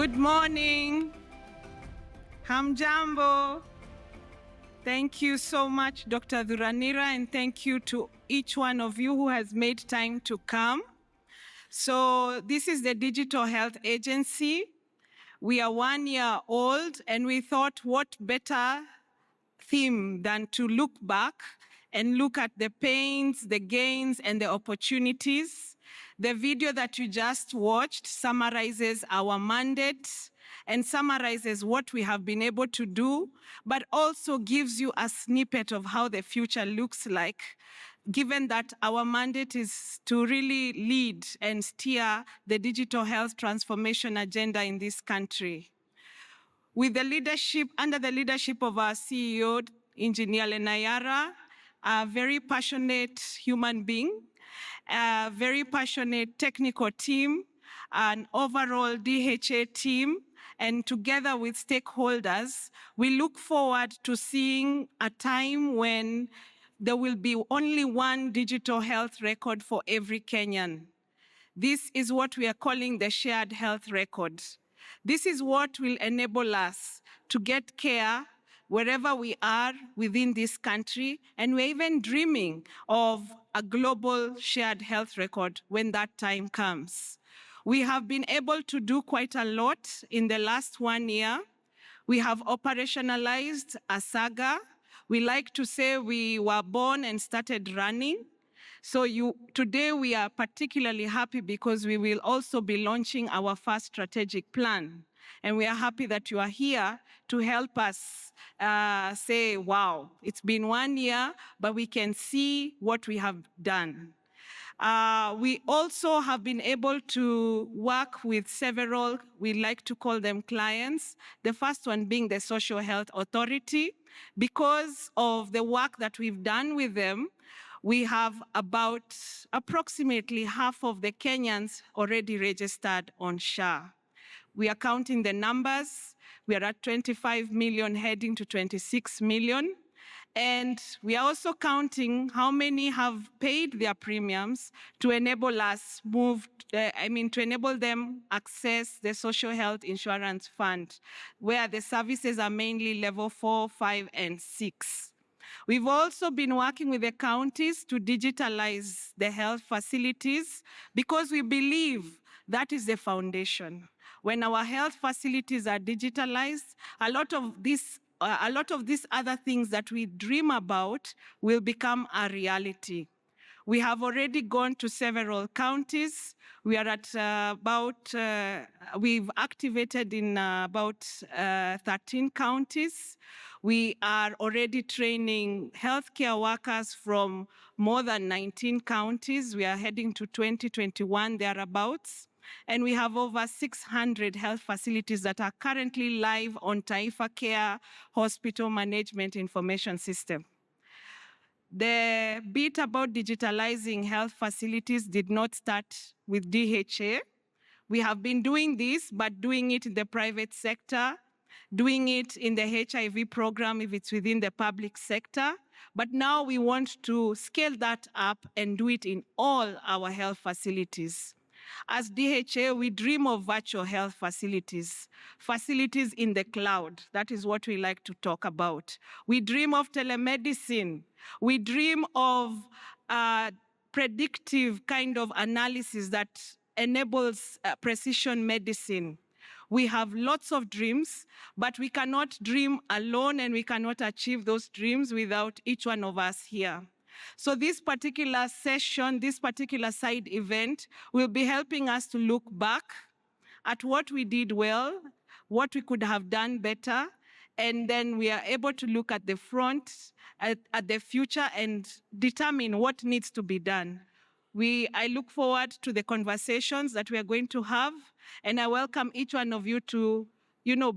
Good morning. Hamjambo. Thank you so much, Dr. Dhuranira, and thank you to each one of you who has made time to come. So this is the Digital Health Agency. We are 1 year old, and we thought what better theme than to look back and look at the pains, the gains, and the opportunities. The video that you just watched summarizes our mandate and summarizes what we have been able to do, but also gives you a snippet of how the future looks like, given that our mandate is to really lead and steer the digital health transformation agenda in this country. With the leadership, under the leadership of our CEO, Engineer Lenayara, a very passionate human being, a very passionate technical team, an overall DHA team, and together with stakeholders, we look forward to seeing a time when there will be only one digital health record for every Kenyan. This is what we are calling the shared health record. This is what will enable us to get care wherever we are within this country, and we're even dreaming of a global shared health record when that time comes. We have been able to do quite a lot in the last 1 year. We have operationalized a saga. We like to say we were born and started running. So today we are particularly happy because we will also be launching our first strategic plan. And we are happy that you are here to help us say, wow, it's been 1 year, but we can see what we have done. We also have been able to work with several, we like to call them clients, the first one being the Social Health Authority. Because of the work that we've done with them, we have about approximately half of the Kenyans already registered on SHA. We are counting the numbers. We are at 25 million heading to 26 million. And we are also counting how many have paid their premiums to enable us to enable them access the Social Health Insurance Fund, where the services are mainly level 4, 5, and 6. We've also been working with the counties to digitalize the health facilities because we believe that is the foundation. When our health facilities are digitalized, a lot of these other things that we dream about will become a reality. We have already gone to several counties. We are at we've activated in about 13 counties. We are already training healthcare workers from more than 19 counties. We are heading to 2021 thereabouts. And we have over 600 health facilities that are currently live on Taifa Care Hospital Management Information System. The bit about digitalizing health facilities did not start with DHA. We have been doing this, but doing it in the private sector, doing it in the HIV program if it's within the public sector. But now we want to scale that up and do it in all our health facilities. As DHA, we dream of virtual health facilities, facilities in the cloud. That is what we like to talk about. We dream of telemedicine. We dream of predictive kind of analysis that enables precision medicine. We have lots of dreams, but we cannot dream alone, and we cannot achieve those dreams without each one of us here. So this particular session, this particular side event will be helping us to look back at what we did well, what we could have done better, and then we are able to look at the front, at the future, and determine what needs to be done. I look forward to the conversations that we are going to have, and I welcome each one of you to,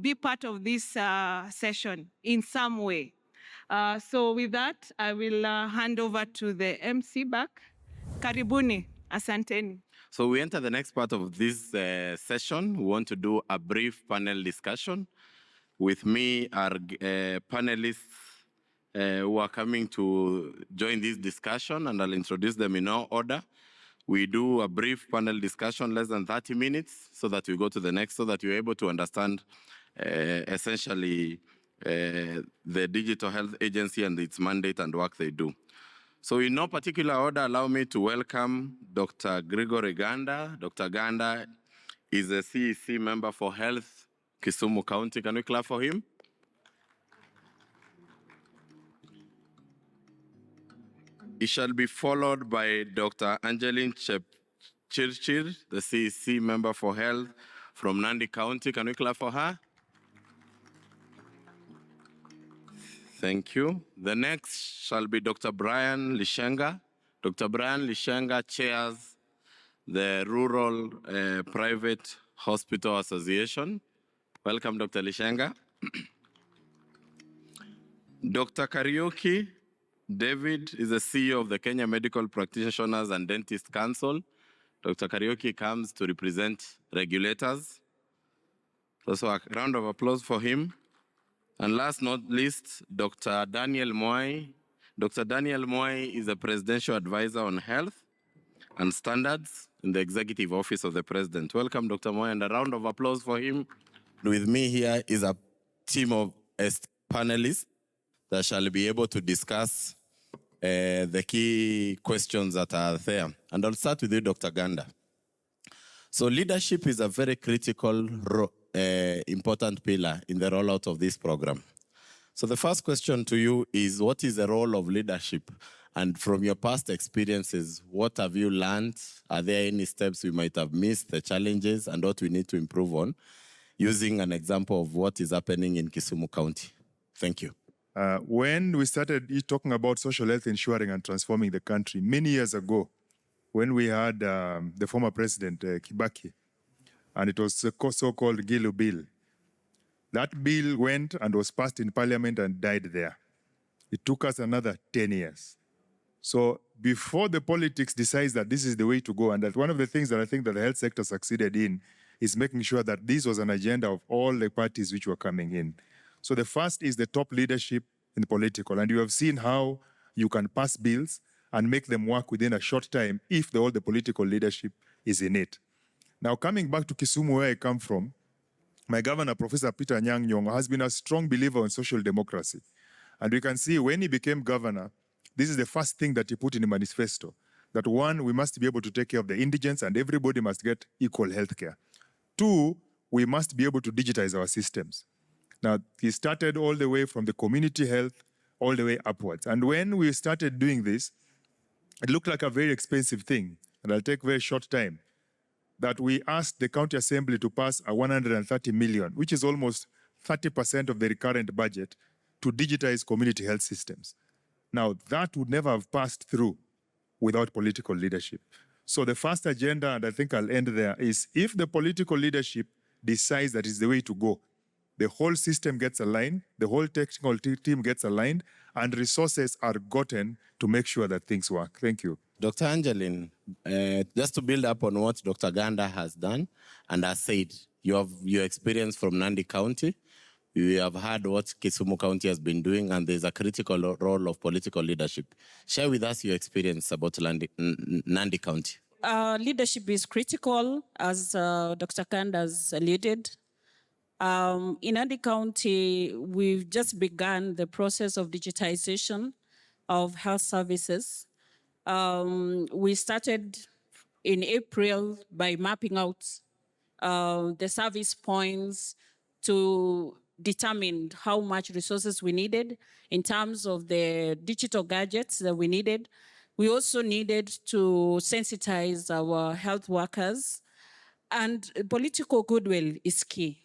be part of this session in some way. So with that, I will hand over to the MC back. Karibuni, asanteni. So we enter the next part of this session. We want to do a brief panel discussion. With me are panelists who are coming to join this discussion, and I'll introduce them in no order. We do a brief panel discussion, less than 30 minutes, so that we go to the next, so that you're able to understand essentially the Digital Health Agency and its mandate and work they do. So in no particular order, allow me to welcome Dr. Gregory Ganda. Dr. Ganda is a CEC member for Health, Kisumu County. Can we clap for him? It shall be followed by Dr. Angeline Chirchir, the CEC member for Health from Nandi County. Can we clap for her? Thank you. The next shall be Dr. Brian Lishenga. Dr. Brian Lishenga chairs the Rural Private Hospital Association. Welcome, Dr. Lishenga. Dr. Kariuki David is the CEO of the Kenya Medical Practitioners and Dentists Council. Dr. Kariuki comes to represent regulators. Also a round of applause for him. And last not least, Dr. Daniel Moy. Dr. Daniel Moy is a presidential advisor on health and standards in the Executive Office of the President. Welcome, Dr. Moy, and a round of applause for him. With me here is a team of panelists that shall be able to discuss the key questions that are there. And I'll start with you, Dr. Ganda. So leadership is a very critical, important pillar in the rollout of this program. So the first question to you is, what is the role of leadership? And from your past experiences, what have you learned? Are there any steps we might have missed, the challenges, and what we need to improve on, using an example of what is happening in Kisumu County? Thank you. When we started talking about social health insuring and transforming the country many years ago, when we had the former president, Kibaki, and it was the so-called Gilu Bill. That bill went and was passed in parliament and died there. It took us another 10 years. So before the politics decides that this is the way to go, and that one of the things that I think that the health sector succeeded in is making sure that this was an agenda of all the parties which were coming in. So the first is the top leadership in the political, and you have seen how you can pass bills and make them work within a short time if all the political leadership is in it. Now, coming back to Kisumu, where I come from, my governor, Professor Peter Anyang' Nyong'o, has been a strong believer in social democracy. And we can see when he became governor, this is the first thing that he put in the manifesto, that one, we must be able to take care of the indigents and everybody must get equal health care. Two, we must be able to digitize our systems. Now, he started all the way from the community health all the way upwards. And when we started doing this, it looked like a very expensive thing, and I'll take very short time, that we asked the county assembly to pass a 130 million, which is almost 30% of the recurrent budget, to digitize community health systems. Now, that would never have passed through without political leadership. So the first agenda, and I think I'll end there, is if the political leadership decides that is the way to go, the whole system gets aligned, the whole technical team gets aligned, and resources are gotten to make sure that things work. Thank you. Dr. Angeline, just to build up on what Dr. Ganda has done and has said, you have your experience from Nandi County. You have heard what Kisumu County has been doing, and there's a critical role of political leadership. Share with us your experience about Nandi County. Leadership is critical, as Dr. Ganda has alluded. In Nandi County, we've just begun the process of digitization of health services. We started in April by mapping out the service points to determine how much resources we needed in terms of the digital gadgets that we needed. We also needed to sensitize our health workers, and political goodwill is key,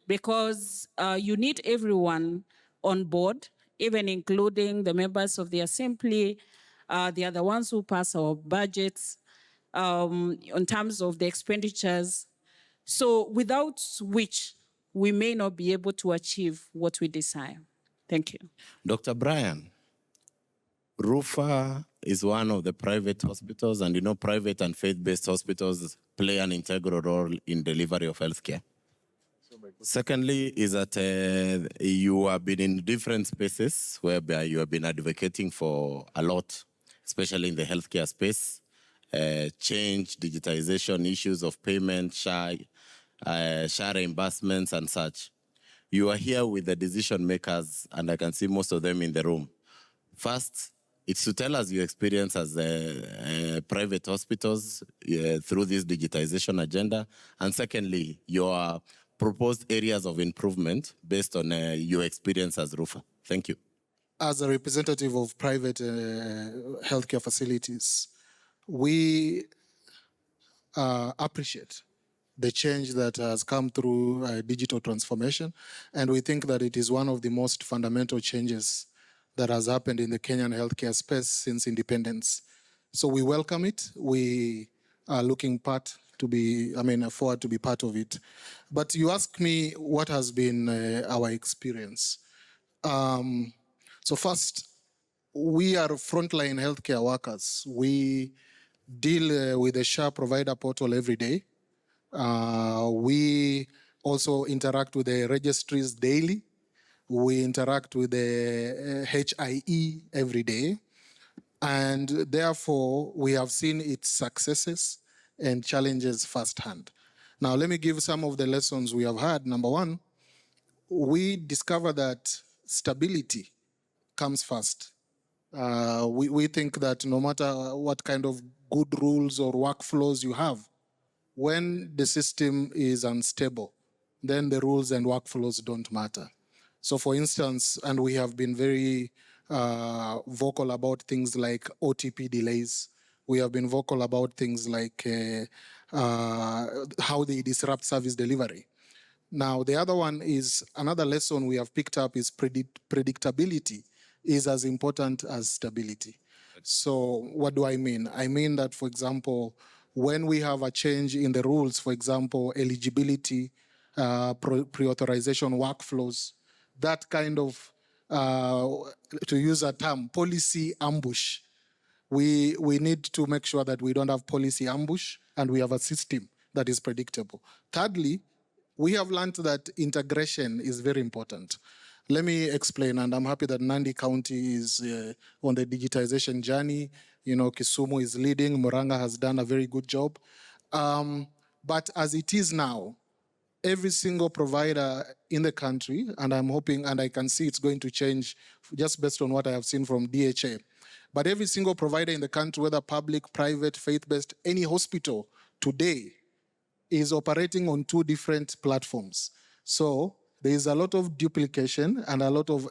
because you need everyone on board, even including the members of the assembly. They are the ones who pass our budgets in terms of the expenditures. So without which, we may not be able to achieve what we desire. Thank you. Dr. Brian, RUFA is one of the private hospitals, and you know private and faith-based hospitals play an integral role in delivery of healthcare. Secondly, is that you have been in different spaces whereby you have been advocating for a lot, especially in the healthcare space. change, digitization, issues of payment, share reimbursements, and such. You are here with the decision makers, and I can see most of them in the room. First, it's to tell us your experience as private hospitals through this digitization agenda. And secondly, your proposed areas of improvement based on your experience as RUFA. Thank you. As a representative of private healthcare facilities, we appreciate the change that has come through digital transformation, and we think that it is one of the most fundamental changes that has happened in the Kenyan healthcare space since independence. So we welcome it. We are looking forward to be part of it. But you ask me what has been our experience. So first, we are frontline healthcare workers. We deal with the SHA provider portal every day. We also interact with the registries daily. We interact with the HIE every day. And therefore, we have seen its successes and challenges firsthand. Now, let me give some of the lessons we have had. Number one, we discover that stability comes first. We think that no matter what kind of good rules or workflows you have, when the system is unstable, then the rules and workflows don't matter. So for instance, and we have been very vocal about things like OTP delays. We have been vocal about things like how they disrupt service delivery. Now, the other one is, another lesson we have picked up is predictability is as important as stability. So what do I mean? I mean that, for example, when we have a change in the rules, for example, eligibility, pre-authorization workflows, that kind of, to use a term, policy ambush, we need to make sure that we don't have policy ambush and we have a system that is predictable. Thirdly, we have learned that integration is very important. Let me explain, and I'm happy that Nandi County is on the digitization journey. You know, Kisumu is leading, Muranga has done a very good job. But as it is now, every single provider in the country, and I'm hoping, and I can see it's going to change just based on what I have seen from DHA, but every single provider in the country, whether public, private, faith-based, any hospital today is operating on two different platforms. So there is a lot of duplication and a lot of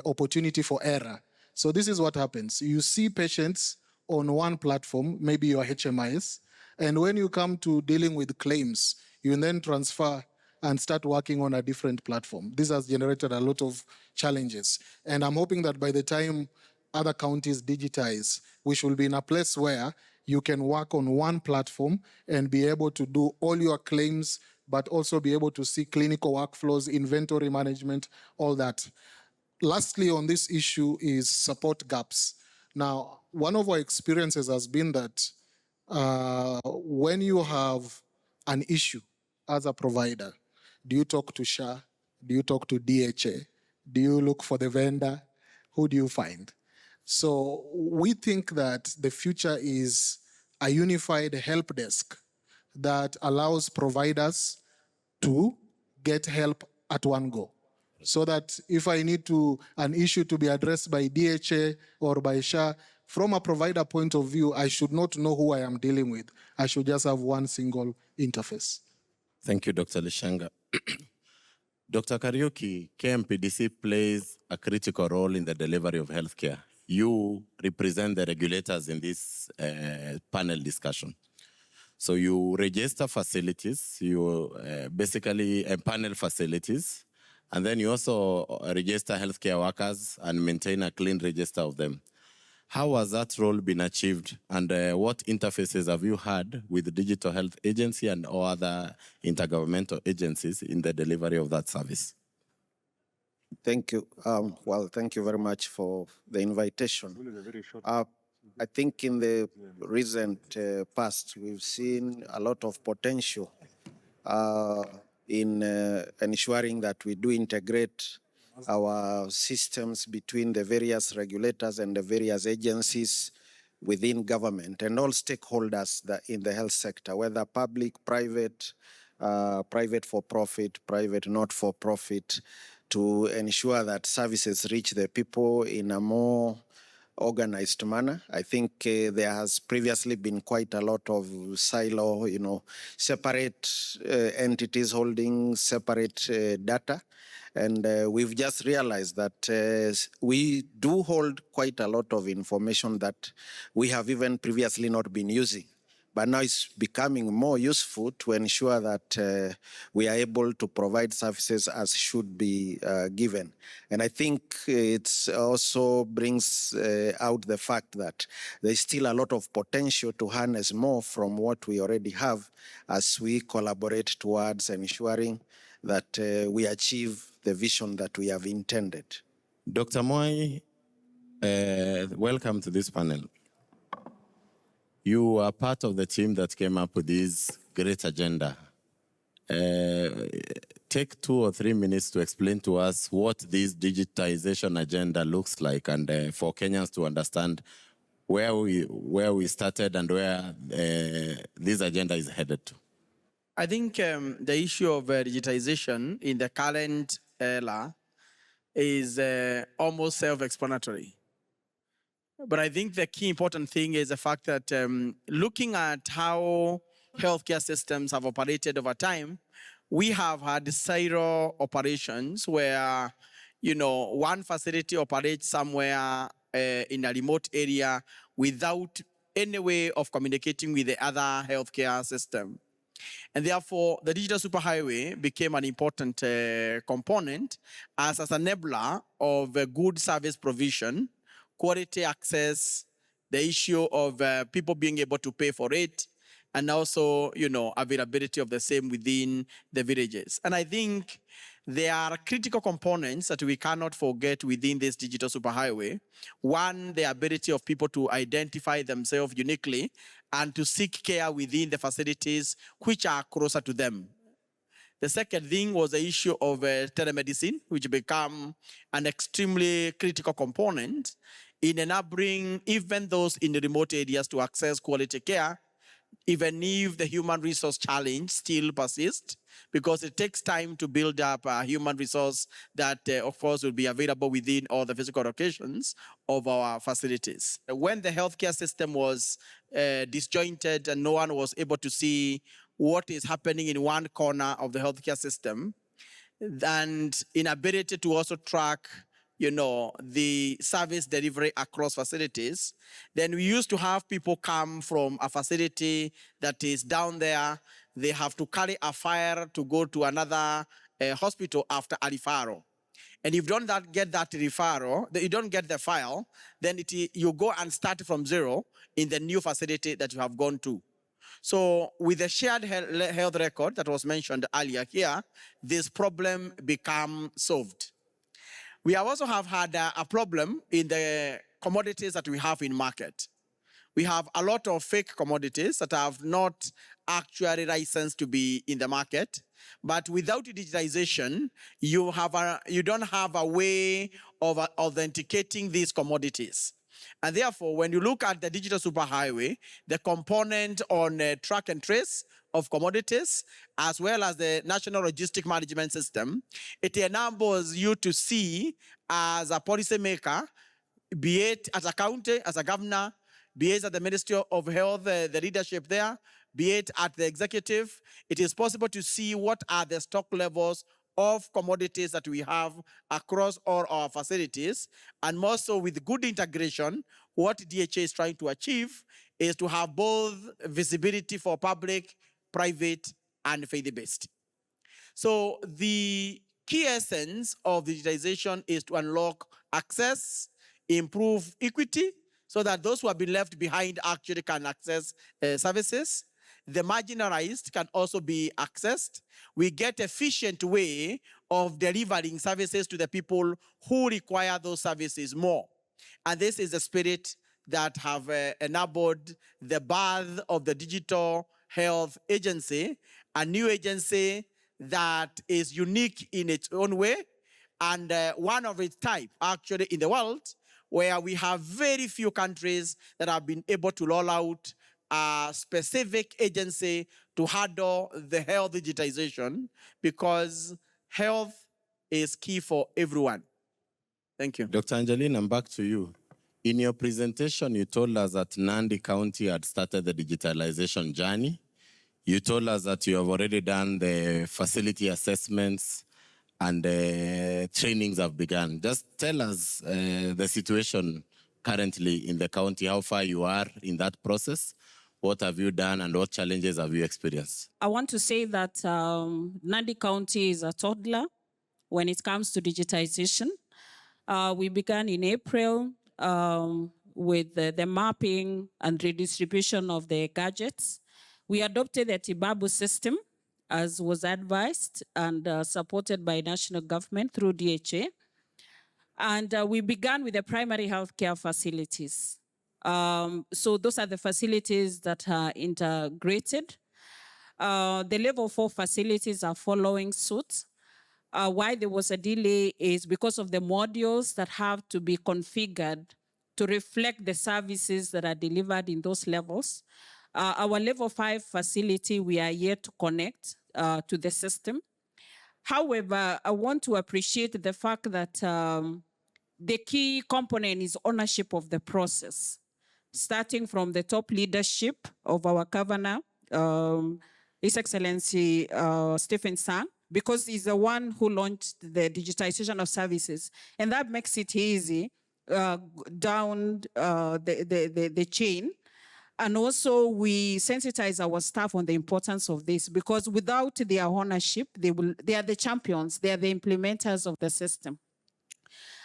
opportunity for error. So this is what happens. You see patients on one platform, maybe your HMIS, and when you come to dealing with claims, you then transfer and start working on a different platform. This has generated a lot of challenges. And I'm hoping that by the time other counties digitize, we should be in a place where you can work on one platform and be able to do all your claims, but also be able to see clinical workflows, inventory management, all that. Lastly, on this issue is support gaps. Now, one of our experiences has been that when you have an issue as a provider, do you talk to SHA? Do you talk to DHA? Do you look for the vendor? Who do you find? So we think that the future is a unified help desk that allows providers to get help at one go. So that if I need an issue to be addressed by DHA or by SHA, from a provider point of view, I should not know who I am dealing with. I should just have one single interface. Thank you, Dr. Lishanga. Dr. Kariuki, KMPDC plays a critical role in the delivery of healthcare. You represent the regulators in this panel discussion. So you register facilities, you basically panel facilities, and then you also register healthcare workers and maintain a clean register of them. How has that role been achieved, and what interfaces have you had with the Digital Health Agency and all other intergovernmental agencies in the delivery of that service? Thank you. Well, thank you very much for the invitation. I think in the recent past, we've seen a lot of potential in ensuring that we do integrate our systems between the various regulators and the various agencies within government and all stakeholders in the health sector, whether public, private, private for profit, private not for profit, to ensure that services reach the people in a more organized manner. I think there has previously been quite a lot of silo, separate entities holding separate data. And we've just realized that we do hold quite a lot of information that we have even previously not been using. But now it's becoming more useful to ensure that we are able to provide services as should be given. And I think it also brings out the fact that there's still a lot of potential to harness more from what we already have as we collaborate towards ensuring that we achieve the vision that we have intended. Dr. Moy, welcome to this panel. You are part of the team that came up with this great agenda. Take 2 or 3 minutes to explain to us what this digitization agenda looks like, and for Kenyans to understand where we started and where this agenda is headed to. I think the issue of digitization in the current era is almost self-explanatory. But I think the key important thing is the fact that looking at how healthcare systems have operated over time, we have had silo operations where, one facility operates somewhere in a remote area without any way of communicating with the other healthcare system. And therefore, the digital superhighway became an important component as an enabler of good service provision, quality access, the issue of people being able to pay for it, and also, availability of the same within the villages. And I think there are critical components that we cannot forget within this digital superhighway. One, the ability of people to identify themselves uniquely and to seek care within the facilities which are closer to them. The second thing was the issue of telemedicine, which became an extremely critical component in enabling even those in the remote areas to access quality care, even if the human resource challenge still persists, because it takes time to build up a human resource that, of course, will be available within all the physical locations of our facilities. When the healthcare system was disjointed and no one was able to see what is happening in one corner of the healthcare system, and inability to also track the service delivery across facilities, then we used to have people come from a facility that is down there. They have to carry a file to go to another hospital after a referral. And if you don't get that referral, you don't get the file, then you go and start from zero in the new facility that you have gone to. So with the shared health record that was mentioned earlier here, this problem became solved. We also have had a problem in the commodities that we have in market. We have a lot of fake commodities that have not actually licensed to be in the market. But without digitization, you don't have a way of authenticating these commodities. And therefore, when you look at the digital superhighway, the component on track and trace of commodities, as well as the National Logistic Management System, it enables you to see as a policymaker, be it as a county, as a governor, be it at the Ministry of Health, the leadership there, be it at the executive, it is possible to see what are the stock levels of commodities that we have across all our facilities. And more so with good integration, what DHA is trying to achieve is to have both visibility for public, private, and faith-based. So the key essence of digitization is to unlock access, improve equity, so that those who have been left behind actually can access services. The marginalized can also be accessed. We get efficient way of delivering services to the people who require those services more. And this is the spirit that have enabled the birth of the Digital Health Agency, a new agency that is unique in its own way and one of its type actually in the world, where we have very few countries that have been able to roll out a specific agency to handle the health digitization, because health is key for everyone. Thank you. Dr. Angeline, I'm back to you. In your presentation, you told us that Nandi County had started the digitalization journey. You told us that you have already done the facility assessments and trainings have begun. Just tell us the situation currently in the county, how far you are in that process, what have you done, and what challenges have you experienced? I want to say that Nandi County is a toddler when it comes to digitization. We began in April with the mapping and redistribution of the gadgets. We adopted the Tibabu system as was advised and supported by national government through DHA. And we began with the primary healthcare facilities. So those are the facilities that are integrated. The level 4 facilities are following suit. Why there was a delay is because of the modules that have to be configured to reflect the services that are delivered in those levels. Our level 5 facility, we are yet to connect to the system. However, I want to appreciate the fact that the key component is ownership of the process, starting from the top leadership of our governor, His Excellency Stephen Sang, because he's the one who launched the digitization of services. And that makes it easy down the chain. And also we sensitize our staff on the importance of this, because without their ownership, they are the champions, they are the implementers of the system.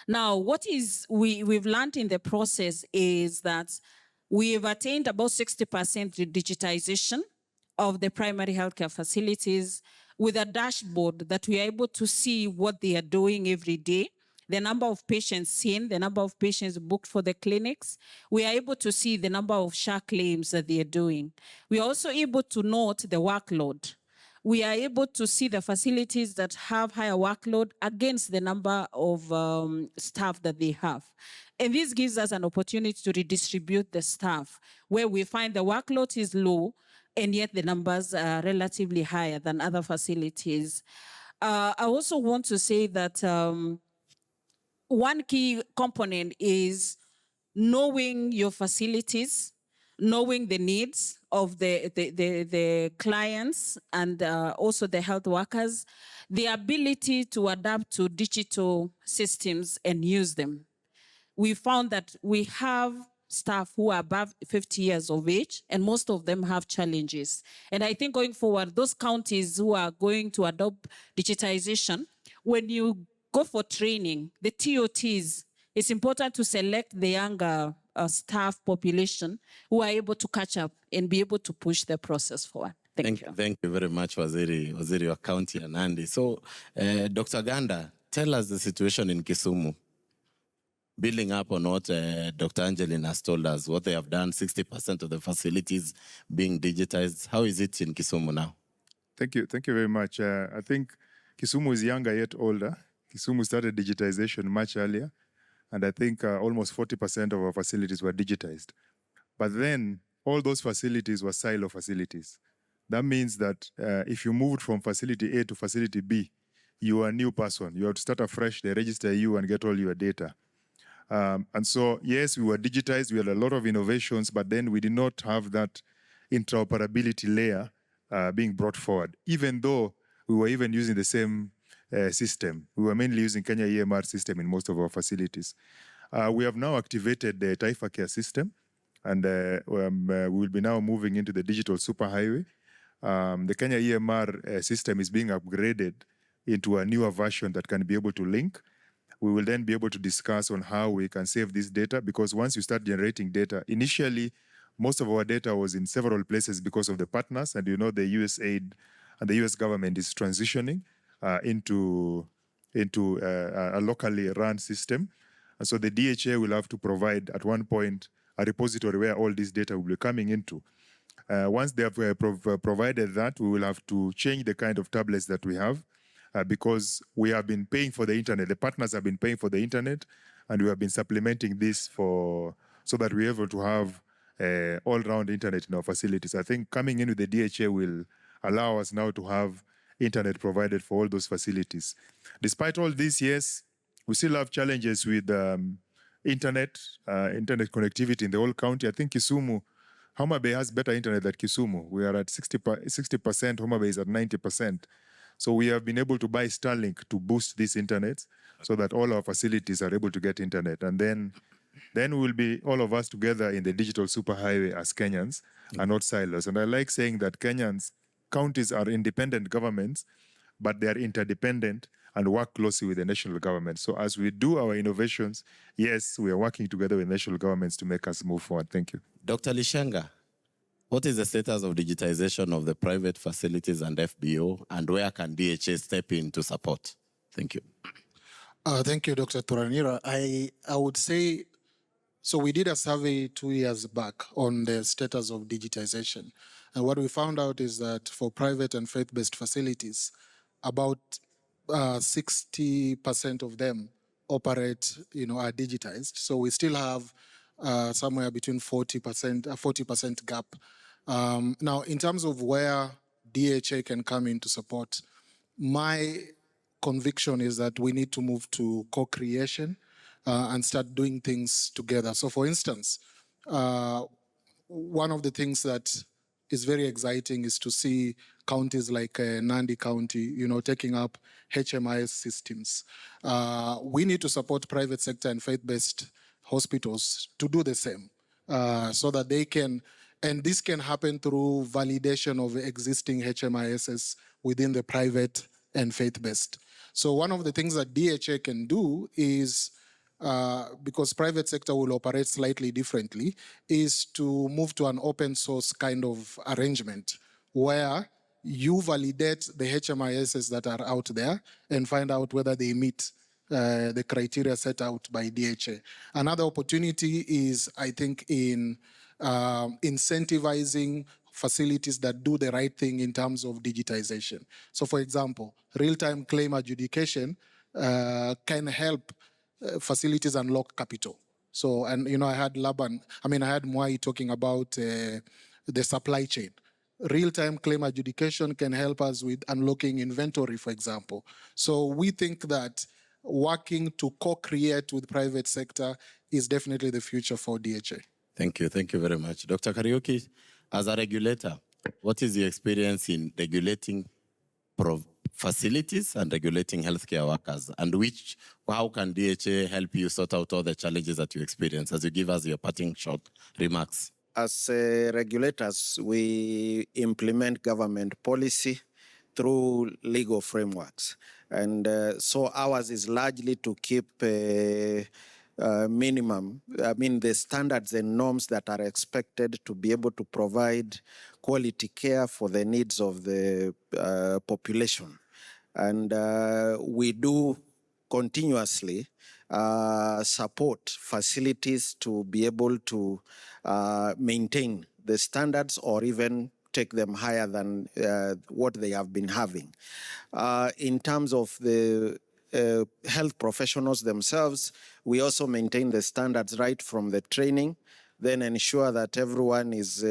Now, what we've learned in the process is that we've attained about 60% digitization of the primary healthcare facilities with a dashboard that we are able to see what they are doing every day, the number of patients seen, the number of patients booked for the clinics. We are able to see the number of SHA claims that they are doing. We are also able to note the workload. We are able to see the facilities that have higher workload against the number of staff that they have. And this gives us an opportunity to redistribute the staff, where we find the workload is low, and yet the numbers are relatively higher than other facilities. I also want to say that one key component is knowing your facilities, knowing the needs of the clients and also the health workers, the ability to adapt to digital systems and use them. We found that we have staff who are above 50 years of age, and most of them have challenges. And I think going forward, those counties who are going to adopt digitization, when you go for training, the TOTs, it's important to select the younger staff population who are able to catch up and be able to push the process forward. Thank you. Thank you very much, Waziri wa County and Nandi. So, Dr. Ganda, tell us the situation in Kisumu. Building up on what Dr. Angeline has told us, what they have done, 60% of the facilities being digitized. How is it in Kisumu now? Thank you very much. I think Kisumu is younger yet older. Kisumu started digitization much earlier, and I think almost 40% of our facilities were digitized. But then all those facilities were silo facilities. That means that if you moved from facility A to facility B, you are a new person. You have to start afresh, they register you and get all your data. And so, yes, we were digitized, we had a lot of innovations, but then we did not have that interoperability layer being brought forward, even though we were even using the same system. We were mainly using Kenya EMR system in most of our facilities. We have now activated the Taifa Care system, and we will be now moving into the digital superhighway. The Kenya EMR system is being upgraded into a newer version that can be able to link. We will then be able to discuss on how we can save this data, because once you start generating data, initially, most of our data was in several places because of the partners, and you know the USAID and the US government is transitioning into a locally run system. And so the DHA will have to provide at one point a repository where all this data will be coming into. Once they have provided that, we will have to change the kind of tablets that we have, because we have been paying for the internet. The partners have been paying for the internet, and we have been supplementing this so that we're able to have all-round internet in our facilities. I think coming in with the DHA will allow us now to have internet provided for all those facilities. Despite all this, yes, we still have challenges with internet connectivity in the whole county. I think Kisumu, Homa Bay has better internet than Kisumu. We are at 60%, Homa Bay is at 90%. So we have been able to buy Starlink to boost this internet so that all our facilities are able to get internet. And then we will be all of us together in the digital superhighway as Kenyans and not silos. And I like saying that counties are independent governments, but they are interdependent and work closely with the national government. So as we do our innovations, yes, we are working together with national governments to make us move forward. Thank you. Dr. Lishenga, what is the status of digitization of the private facilities and FBO, and where can DHA step in to support? Thank you. Thank you, Dr. Thuranira. I would say, so we did a survey 2 years back on the status of digitization. And what we found out is that for private and faith-based facilities, about 60% of them operate, are digitized. So we still have somewhere between 40% gap. Now, in terms of where DHA can come in to support, my conviction is that we need to move to co-creation and start doing things together. So for instance, one of the things that is very exciting is to see counties like Nandi County, taking up HMIS systems. We need to support private sector and faith-based hospitals to do the same so that they can, and this can happen through validation of existing HMISs within the private and faith-based. So one of the things that DHA can do is, because private sector will operate slightly differently, is to move to an open source kind of arrangement where you validate the HMISs that are out there and find out whether they meet the criteria set out by DHA. Another opportunity is, I think, in incentivizing facilities that do the right thing in terms of digitization. So for example, real-time claim adjudication can help facilities unlock capital. So, and I had Mwai talking about the supply chain. Real-time claim adjudication can help us with unlocking inventory, for example. So we think that working to co-create with private sector is definitely the future for DHA. Thank you. Thank you very much. Dr. Kariuki, as a regulator, what is your experience in regulating facilities and regulating healthcare workers? And how can DHA help you sort out all the challenges that you experience as you give us your parting short remarks? As regulators, we implement government policy through legal frameworks. And so ours is largely to keep minimum, the standards and norms that are expected to be able to provide quality care for the needs of the population. And we do continuously support facilities to be able to maintain the standards or even take them higher than what they have been having. In terms of the health professionals themselves, we also maintain the standards right from the training, then ensure that everyone is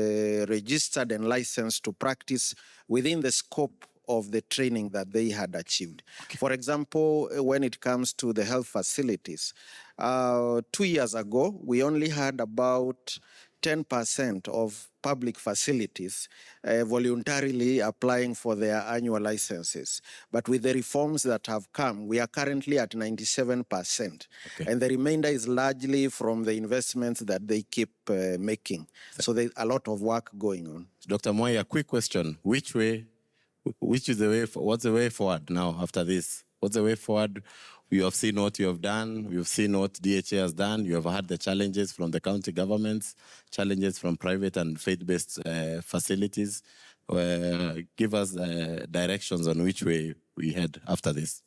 registered and licensed to practice within the scope of the training that they had achieved. Okay. For example, when it comes to the health facilities, 2 years ago, we only had about 10% of public facilities voluntarily applying for their annual licenses. But with the reforms that have come, we are currently at 97%. Okay. And the remainder is largely from the investments that they keep making. So there's a lot of work going on. Dr. Mwai, a quick question. Which is the way, what's the way forward now after this? What's the way forward? You have seen what you have done. You've seen what DHA has done. You have had the challenges from the county governments, challenges from private and faith-based facilities. Give us directions on which way we head after this.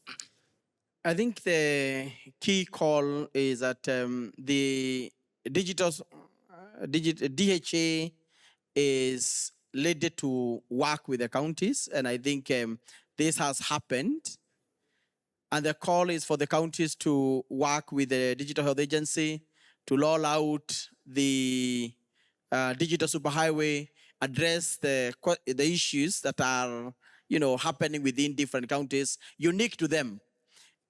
I think the key call is that the DHA is ready to work with the counties, and I think this has happened And the call is for the counties to work with the Digital Health Agency to roll out the digital superhighway, address the issues that are happening within different counties, unique to them.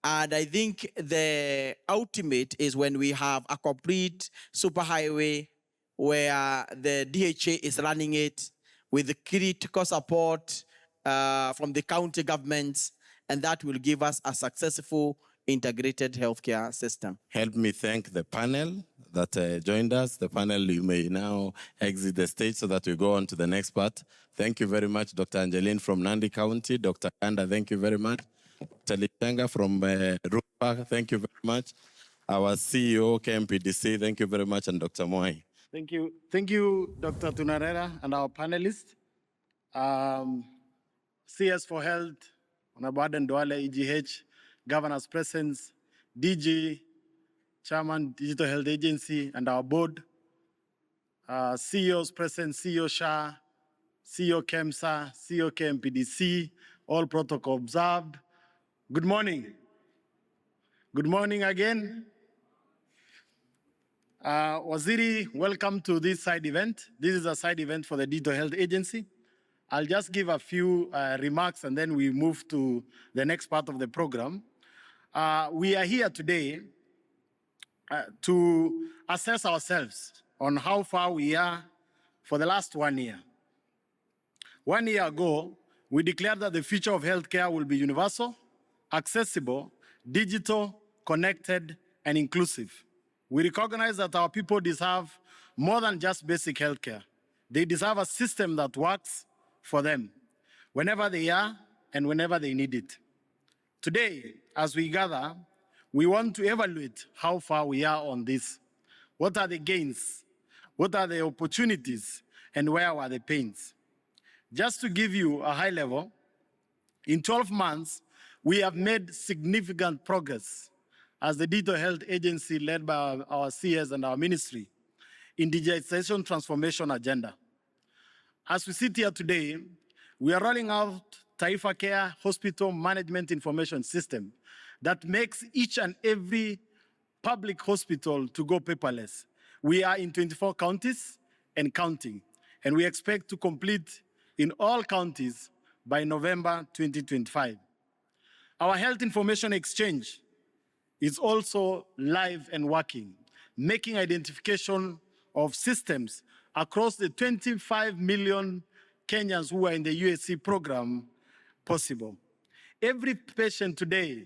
And I think the ultimate is when we have a complete superhighway where the DHA is running it with the critical support from the county governments, and that will give us a successful integrated healthcare system. Help me thank the panel that joined us. The panel, you may now exit the stage so that we go on to the next part. Thank you very much, Dr. Angeline from Nandi County. Dr. Kanda, thank you very much. Dr. Litanga from Rupa, thank you very much. Our CEO, KMPDC, thank you very much, and Dr. Moai. Thank you. Thank you, Dr. Tunarera and our panelists. CS for Health, Onabaden Duale, EGH, Governor's Presence, DG, Chairman, Digital Health Agency, and our board, CEO's present, CEO SHA, CEO KEMSA, CEO KMPDC, all protocol observed. Good morning. Good morning again. Waziri, welcome to this side event. This is a side event for the Digital Health Agency. I'll just give a few remarks and then we move to the next part of the program. We are here today to assess ourselves on how far we are for the last 1 year. 1 year ago, we declared that the future of healthcare will be universal, accessible, digital, connected, and inclusive. We recognize that our people deserve more than just basic healthcare. They deserve a system that works for them, whenever they are and whenever they need it. Today, as we gather, we want to evaluate how far we are on this. What are the gains? What are the opportunities? And where are the pains? Just to give you a high level, in 12 months, we have made significant progress as the Digital Health Agency led by our CS and our ministry in digitization transformation agenda. As we sit here today, we are rolling out Taifa Care Hospital Management Information System that makes each and every public hospital to go paperless. We are in 24 counties and counting, and we expect to complete in all counties by November 2025. Our health information exchange is also live and working, making identification of systems across the 25 million Kenyans who are in the USC program possible. Every patient today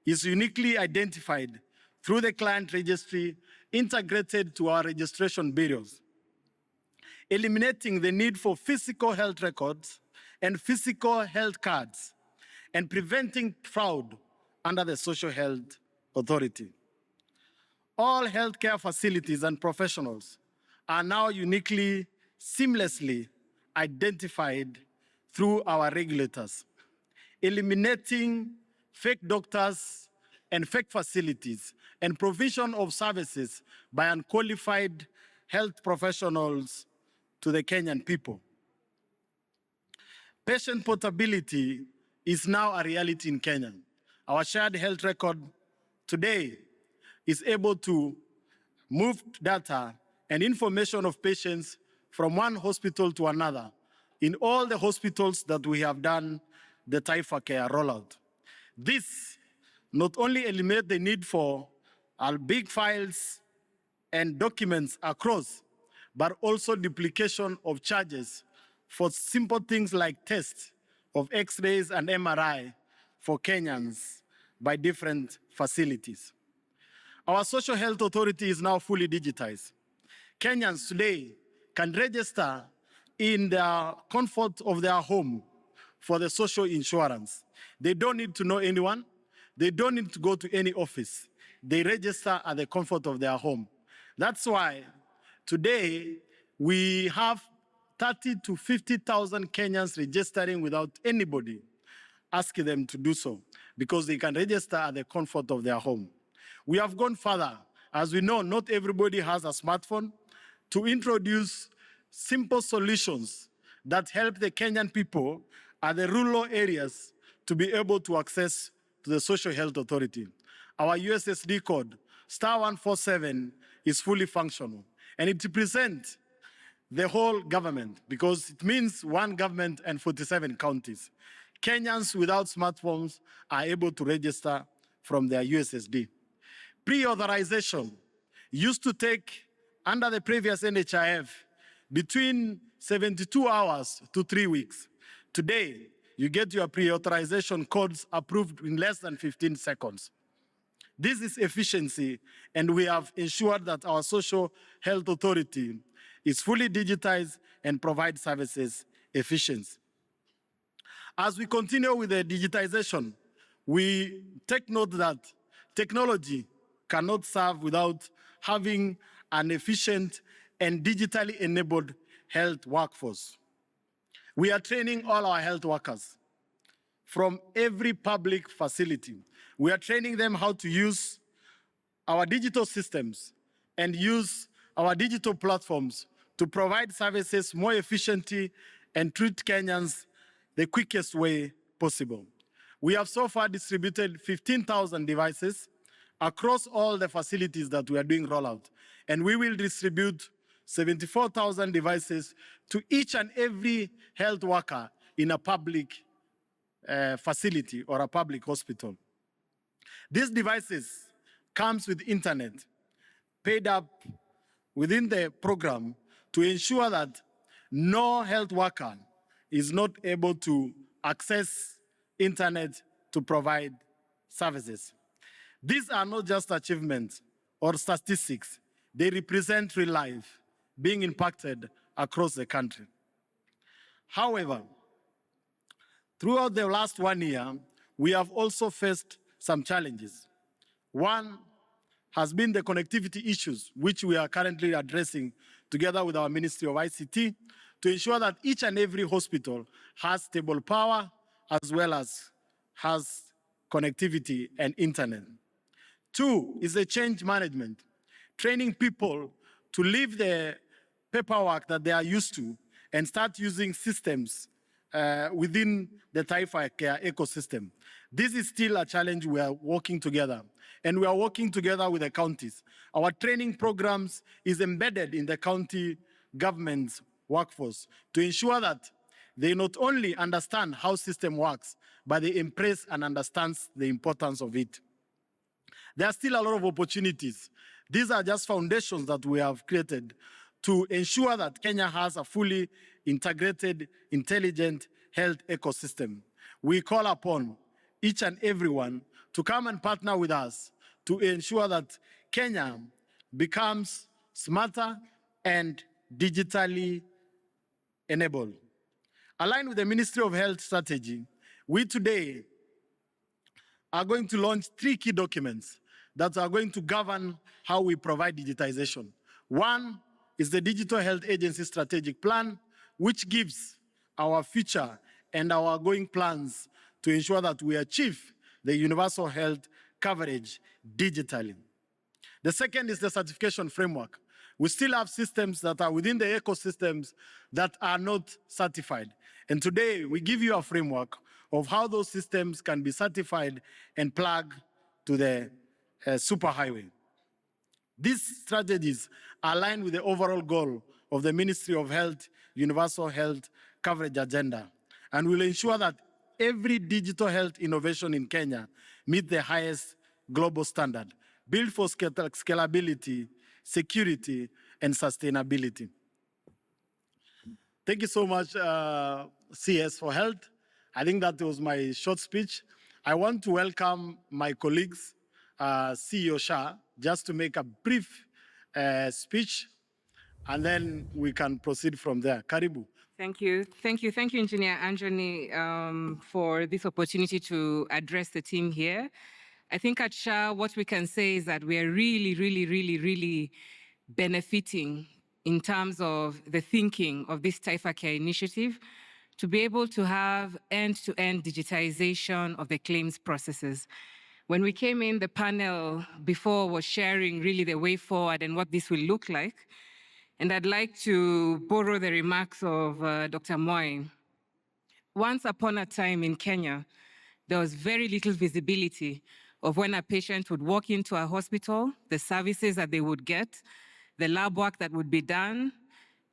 is uniquely identified through the client registry integrated to our registration bureaus, eliminating the need for physical health records and physical health cards, and preventing fraud under the Social Health Authority. All healthcare facilities and professionals are now uniquely, seamlessly identified through our regulators, eliminating fake doctors and fake facilities and provision of services by unqualified health professionals to the Kenyan people. Patient portability is now a reality in Kenya. Our shared health record today is able to move data and information of patients from one hospital to another in all the hospitals that we have done the Taifa Care rollout. This not only eliminates the need for our big files and documents across, but also duplication of charges for simple things like tests of X-rays and MRI for Kenyans by different facilities. Our Social Health Authority is now fully digitized. Kenyans today can register in the comfort of their home for the social insurance. They don't need to know anyone. They don't need to go to any office. They register at the comfort of their home. That's why today we have 30 to 50,000 Kenyans registering without anybody asking them to do so, because they can register at the comfort of their home. We have gone further. As we know, not everybody has a smartphone, to introduce simple solutions that help the Kenyan people at the rural areas to be able to access to the Social Health Authority. Our USSD code, *147, is fully functional, and it represents the whole government because it means one government and 47 counties. Kenyans without smartphones are able to register from their USSD. Pre-authorization used to take, under the previous NHIF, between 72 hours to 3 weeks. Today, you get your pre-authorization codes approved in less than 15 seconds. This is efficiency, and we have ensured that our Social Health Authority is fully digitized and provides services efficiency. As we continue with the digitization, we take note that technology cannot serve without having an efficient and digitally enabled health workforce. We are training all our health workers from every public facility. We are training them how to use our digital systems and use our digital platforms to provide services more efficiently and treat Kenyans the quickest way possible. We have so far distributed 15,000 devices across all the facilities that we are doing rollout, and we will distribute 74,000 devices to each and every health worker in a public facility or a public hospital. These devices comes with internet, paid up within the program to ensure that no health worker is not able to access internet to provide services. These are not just achievements or statistics. They represent real life being impacted across the country. However, throughout the last 1 year, we have also faced some challenges. One has been the connectivity issues, which we are currently addressing together with our Ministry of ICT to ensure that each and every hospital has stable power as well as has connectivity and internet. Two is the change management, training people to leave the paperwork that they are used to and start using systems within the Taifa Care ecosystem. This is still a challenge we are working together, and we are working together with the counties. Our training programs is embedded in the county government's workforce to ensure that they not only understand how system works, but they embrace and understand the importance of it. There are still a lot of opportunities. These are just foundations that we have created to ensure that Kenya has a fully integrated, intelligent health ecosystem. We call upon each and everyone to come and partner with us to ensure that Kenya becomes smarter and digitally enabled. Aligned with the Ministry of Health strategy, we today are going to launch 3 key documents that are going to govern how we provide digitization. One is the Digital Health Agency Strategic Plan, which gives our future and our going plans to ensure that we achieve the universal health coverage digitally. The second is the certification framework. We still have systems that are within the ecosystems that are not certified. And today, we give you a framework of how those systems can be certified and plugged to the superhighway. These strategies align with the overall goal of the Ministry of Health Universal Health Coverage Agenda, and will ensure that every digital health innovation in Kenya meets the highest global standard, built for scalability, security, and sustainability. Thank you so much, CS for Health. I think that was my short speech. I want to welcome my colleagues, CEO Shah, just to make a brief speech, and then we can proceed from there. Karibu. Thank you, Engineer Anjoni, for this opportunity to address the team here. I think at SHA, what we can say is that we are really benefiting in terms of the thinking of this Taifa Care initiative to be able to have end-to-end digitization of the claims processes. When we came in, the panel before was sharing really the way forward and what this will look like. And I'd like to borrow the remarks of Dr. Moy. Once upon a time in Kenya, there was very little visibility of when a patient would walk into a hospital, the services that they would get, the lab work that would be done,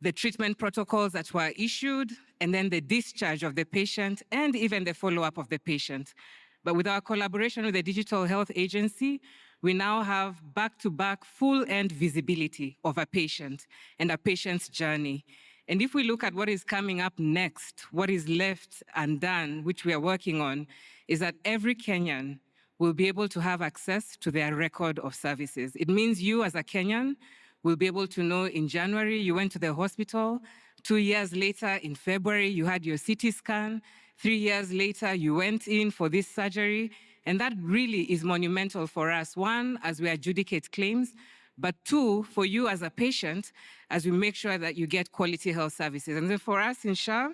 the treatment protocols that were issued, and then the discharge of the patient, and even the follow-up of the patient. But with our collaboration with the Digital Health Agency, we now have back-to-back full-end visibility of a patient and a patient's journey. And if we look at what is coming up next, what is left undone, which we are working on, is that every Kenyan will be able to have access to their record of services. It means you as a Kenyan will be able to know in January you went to the hospital, 2 years later in February you had your CT scan, 3 years later you went in for this surgery, and that really is monumental for us. One, as we adjudicate claims, but two, for you as a patient, as we make sure that you get quality health services. And then for us in SHA,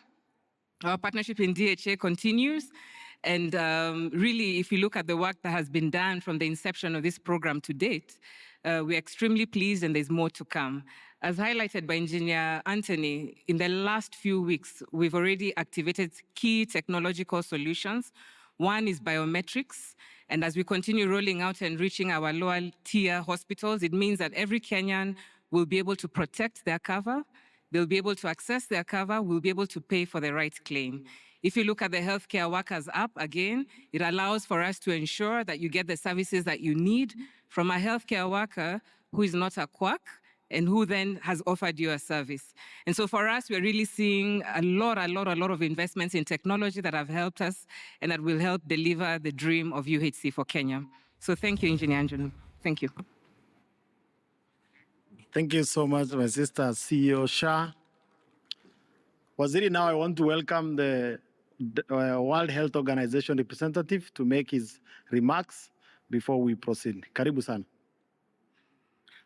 our partnership in DHA continues. And really, if you look at the work that has been done from the inception of this program to date, we're extremely pleased and there's more to come. As highlighted by Engineer Anthony, in the last few weeks, we've already activated key technological solutions. One is biometrics. And as we continue rolling out and reaching our lower tier hospitals, it means that every Kenyan will be able to protect their cover. They'll be able to access their cover, will be able to pay for the right claim. If you look at the Healthcare Workers app, again, it allows for us to ensure that you get the services that you need from a healthcare worker who is not a quack and who then has offered you a service. And so for us, we're really seeing a lot of investments in technology that have helped us and that will help deliver the dream of UHC for Kenya. So thank you, Engineer Anjanu. Thank you. Thank you so much, my sister, CEO Shah. Waziri, now I want to welcome the World Health Organization representative to make his remarks before we proceed. Karibu sana.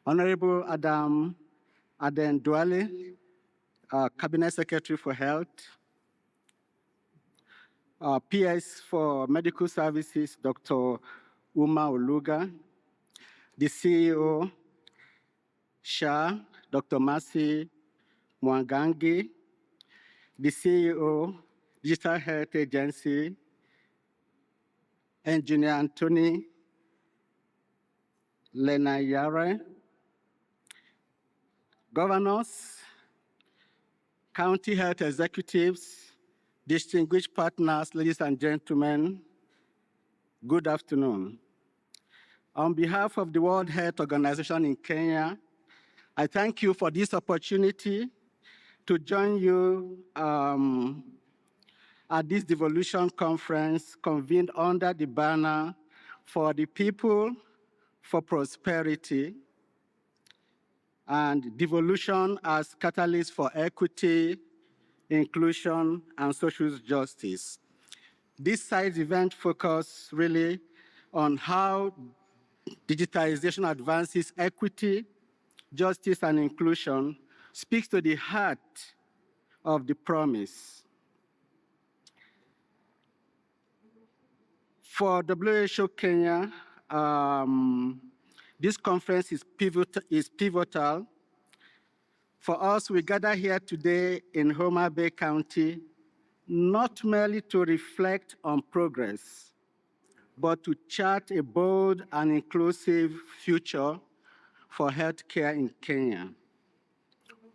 Honorable Adam Aden Duale, Cabinet Secretary for Health, PS for Medical Services, Dr. Uma Oluga, the CEO, SHA, Dr. Mercy Mwangangi, the CEO, Digital Health Agency, Engineer Anthony Lenayare, governors, county health executives, distinguished partners, ladies and gentlemen, good afternoon. On behalf of the World Health Organization in Kenya, I thank you for this opportunity to join you at this devolution conference convened under the banner for the people, for prosperity, and devolution as catalyst for equity, inclusion, and social justice. This side event focuses really on how digitization advances equity, justice, and inclusion, speaks to the heart of the promise. For WHO Kenya, this conference is pivotal. For us, we gather here today in Homa Bay County, not merely to reflect on progress, but to chart a bold and inclusive future for healthcare in Kenya.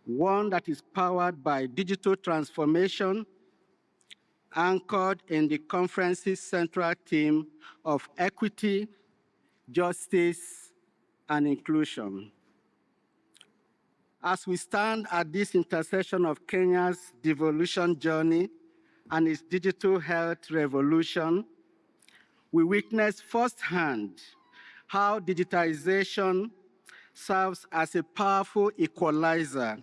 One that is powered by digital transformation, anchored in the conference's central theme of equity, justice, and inclusion. As we stand at this intersection of Kenya's devolution journey and its digital health revolution, we witness firsthand how digitization serves as a powerful equalizer,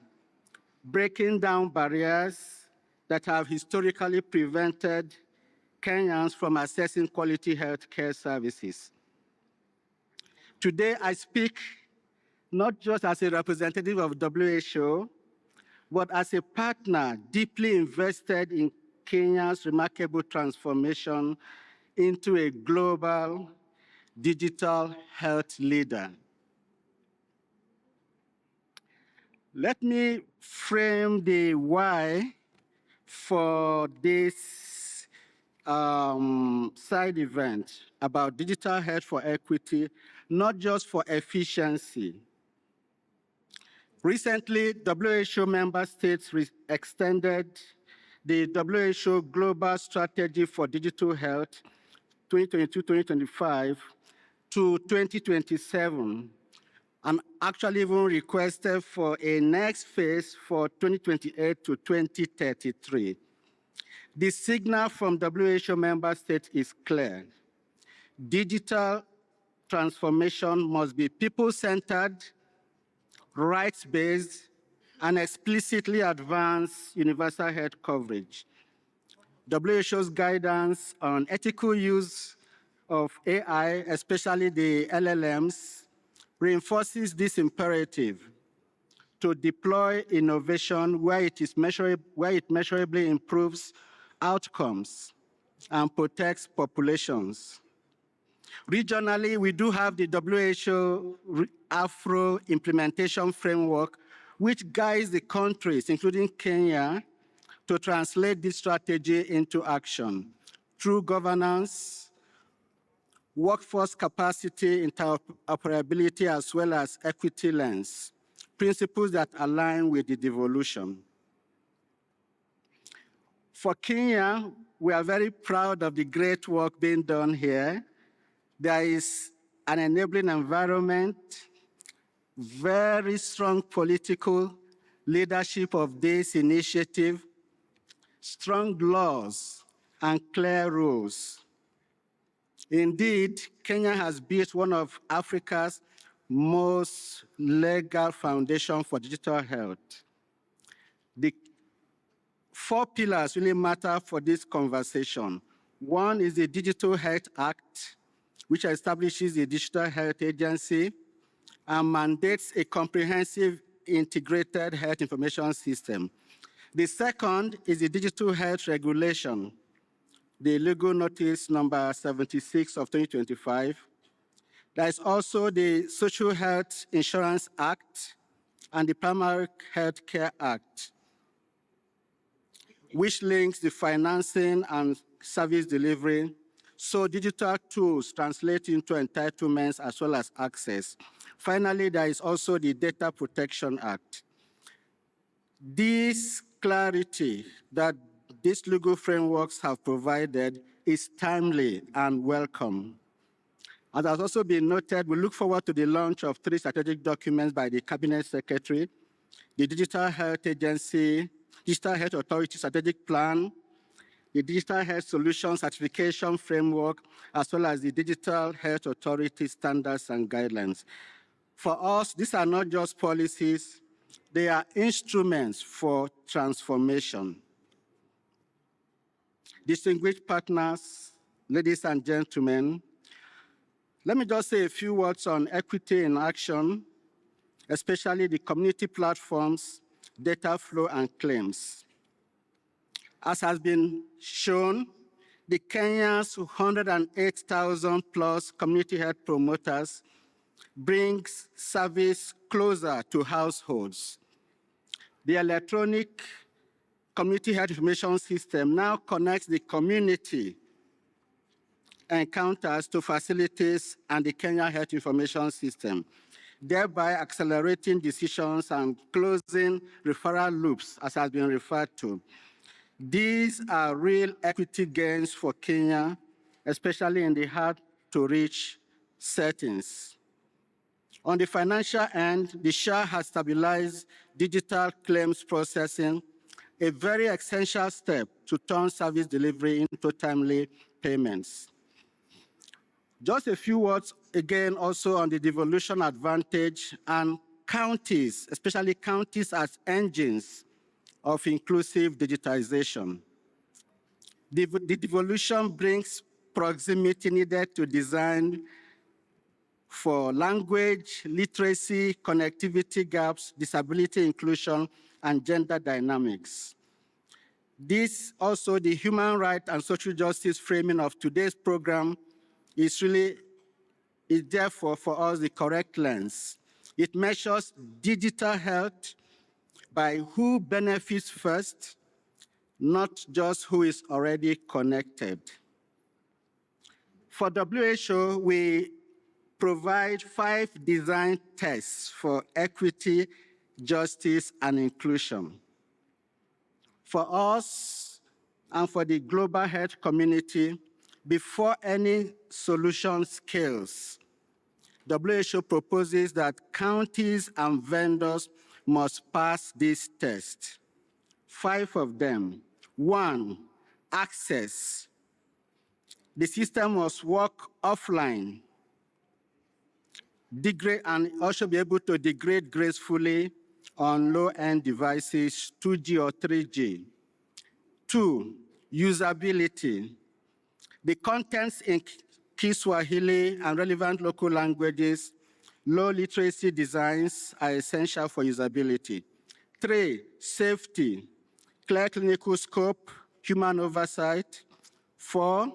breaking down barriers that have historically prevented Kenyans from accessing quality healthcare services. Today, I speak not just as a representative of WHO, but as a partner deeply invested in Kenya's remarkable transformation into a global digital health leader. Let me frame the why for this side event about digital health for equity, not just for efficiency. Recently, WHO member states extended the WHO Global Strategy for Digital Health 2022-2025 to 2027, and actually even requested for a next phase for 2028 to 2033. The signal from WHO member states is clear. Digital transformation must be people-centered, rights-based, and explicitly advance universal health coverage. WHO's guidance on ethical use of AI, especially the LLMs, reinforces this imperative to deploy innovation where it measurably improves outcomes and protects populations. Regionally, we do have the WHO Afro implementation framework, which guides the countries, including Kenya, to translate this strategy into action through governance, workforce capacity, interoperability, as well as equity lens, principles that align with the devolution. For Kenya, we are very proud of the great work being done here. There is an enabling environment, very strong political leadership of this initiative, strong laws, and clear rules. Indeed, Kenya has built one of Africa's most legal foundations for digital health. The 4 pillars really matter for this conversation. One is the Digital Health Act, which establishes the Digital Health Agency and mandates a comprehensive integrated health information system. The second is the Digital Health Regulation, the legal notice number 76 of 2025. There is also the Social Health Insurance Act and the Primary Health Care Act, which links the financing and service delivery, so digital tools translate into entitlements as well as access. Finally, there is also the Data Protection Act. This clarity that these legal frameworks have provided is timely and welcome. As has also been noted, we look forward to the launch of 3 strategic documents by the Cabinet Secretary, the Digital Health Agency, Digital Health Authority Strategic Plan, the Digital Health Solution Certification Framework, as well as the Digital Health Authority Standards and Guidelines. For us, these are not just policies, they are instruments for transformation. Distinguished partners, ladies and gentlemen, let me just say a few words on equity in action, especially the community platforms, data flow, and claims. As has been shown, the Kenya's 108,000 plus community health promoters brings service closer to households. The electronic community health information system now connects the community encounters to facilities and the Kenya Health Information System, thereby accelerating decisions and closing referral loops, as has been referred to. These are real equity gains for Kenya, especially in the hard-to-reach settings. On the financial end, the SHA has stabilized digital claims processing, a very essential step to turn service delivery into timely payments. Just a few words again also on the devolution advantage and counties, especially counties as engines of inclusive digitization. The devolution brings proximity needed to design for language, literacy, connectivity gaps, disability inclusion, and gender dynamics. This also, the human rights and social justice framing of today's program is therefore for us the correct lens. It measures digital health by who benefits first not just who is already connected. For WHO, we provide 5 design tests for equity, justice, and inclusion. For us and for the global health community, before any solution scales, WHO proposes that counties and vendors must pass this test. 5 of them. 1, access. The system must work offline, degrade, and also be able to degrade gracefully on low-end devices, 2G or 3G. 2, usability. The contents in Kiswahili and relevant local languages, low literacy designs are essential for usability. 3, safety. Clear clinical scope, human oversight. 4,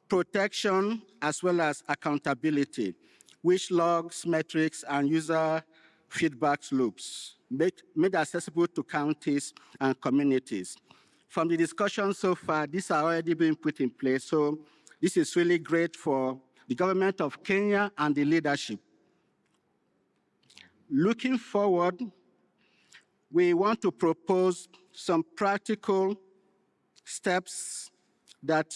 protection as well as accountability, which logs, metrics, and user feedback loops made accessible to counties and communities. From the discussion so far, these are already being put in place, so this is really great for the government of Kenya and the leadership. Looking forward, we want to propose some practical steps that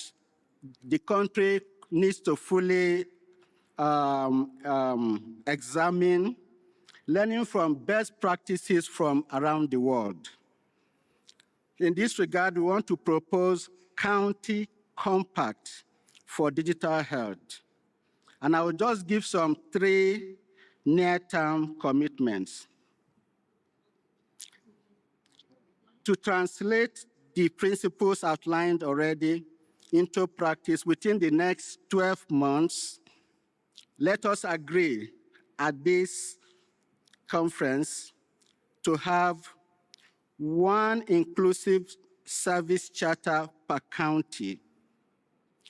the country needs to fully examine, learning from best practices from around the world. In this regard, we want to propose county compact for digital health. And I will just give some 3 near-term commitments. To translate the principles outlined already into practice within the next 12 months, let us agree at this conference to have 1 inclusive service charter per county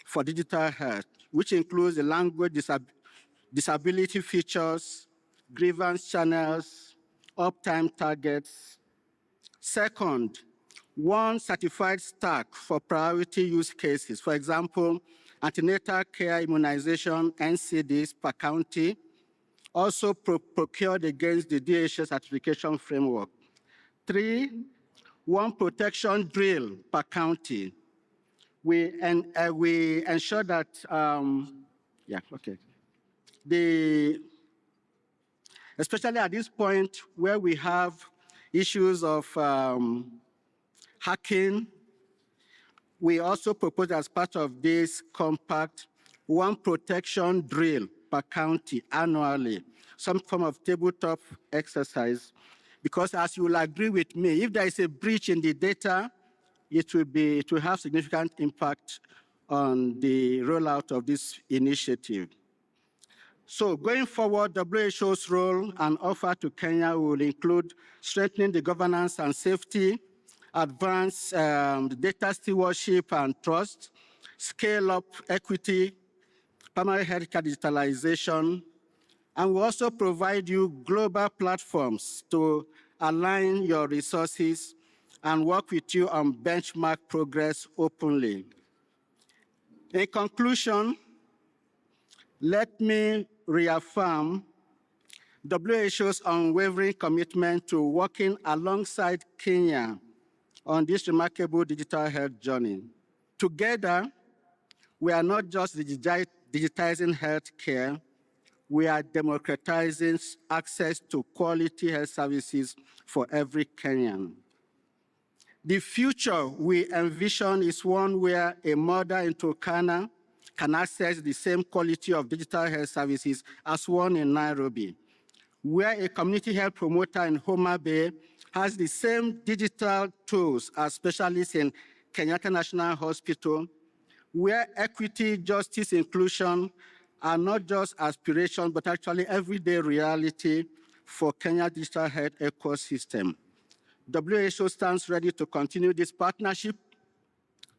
for digital health, which includes the language disability features, grievance channels, uptime targets. Second, 1 certified stack for priority use cases. For example, antenatal care immunization NCDs per county, also procured against the DHA certification framework. 3, 1 protection drill per county. We ensure that, especially at this point where we have issues of hacking, we also propose as part of this compact 1 protection drill per county annually, some form of tabletop exercise, because as you will agree with me, if there is a breach in the data, it will have significant impact on the rollout of this initiative. So going forward, WHO's role and offer to Kenya will include strengthening the governance and safety, advance data stewardship and trust, scale up equity, primary healthcare digitalization, and we also provide you global platforms to align your resources and work with you on benchmark progress openly. In conclusion, let me reaffirm WHO's unwavering commitment to working alongside Kenya on this remarkable digital health journey. Together, we are not just digitizing healthcare, we are democratizing access to quality health services for every Kenyan. The future we envision is one where a mother in Turkana can access the same quality of digital health services as one in Nairobi, where a community health promoter in Homa Bay has the same digital tools as specialists in Kenyatta National Hospital, where equity, justice, inclusion are not just aspirations, but actually everyday reality for Kenya's digital health ecosystem. WHO stands ready to continue this partnership,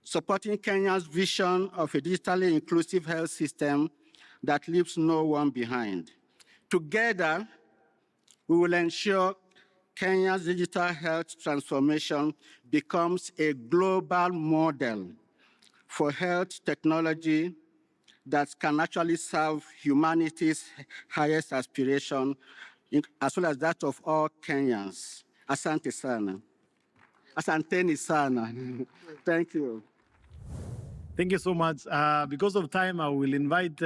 supporting Kenya's vision of a digitally inclusive health system that leaves no one behind. Together, we will ensure Kenya's digital health transformation becomes a global model for health technology that can actually serve humanity's highest aspiration, as well as that of all Kenyans. Asante sana. Asanteni sana. Thank you. Thank you so much. Because of time, I will invite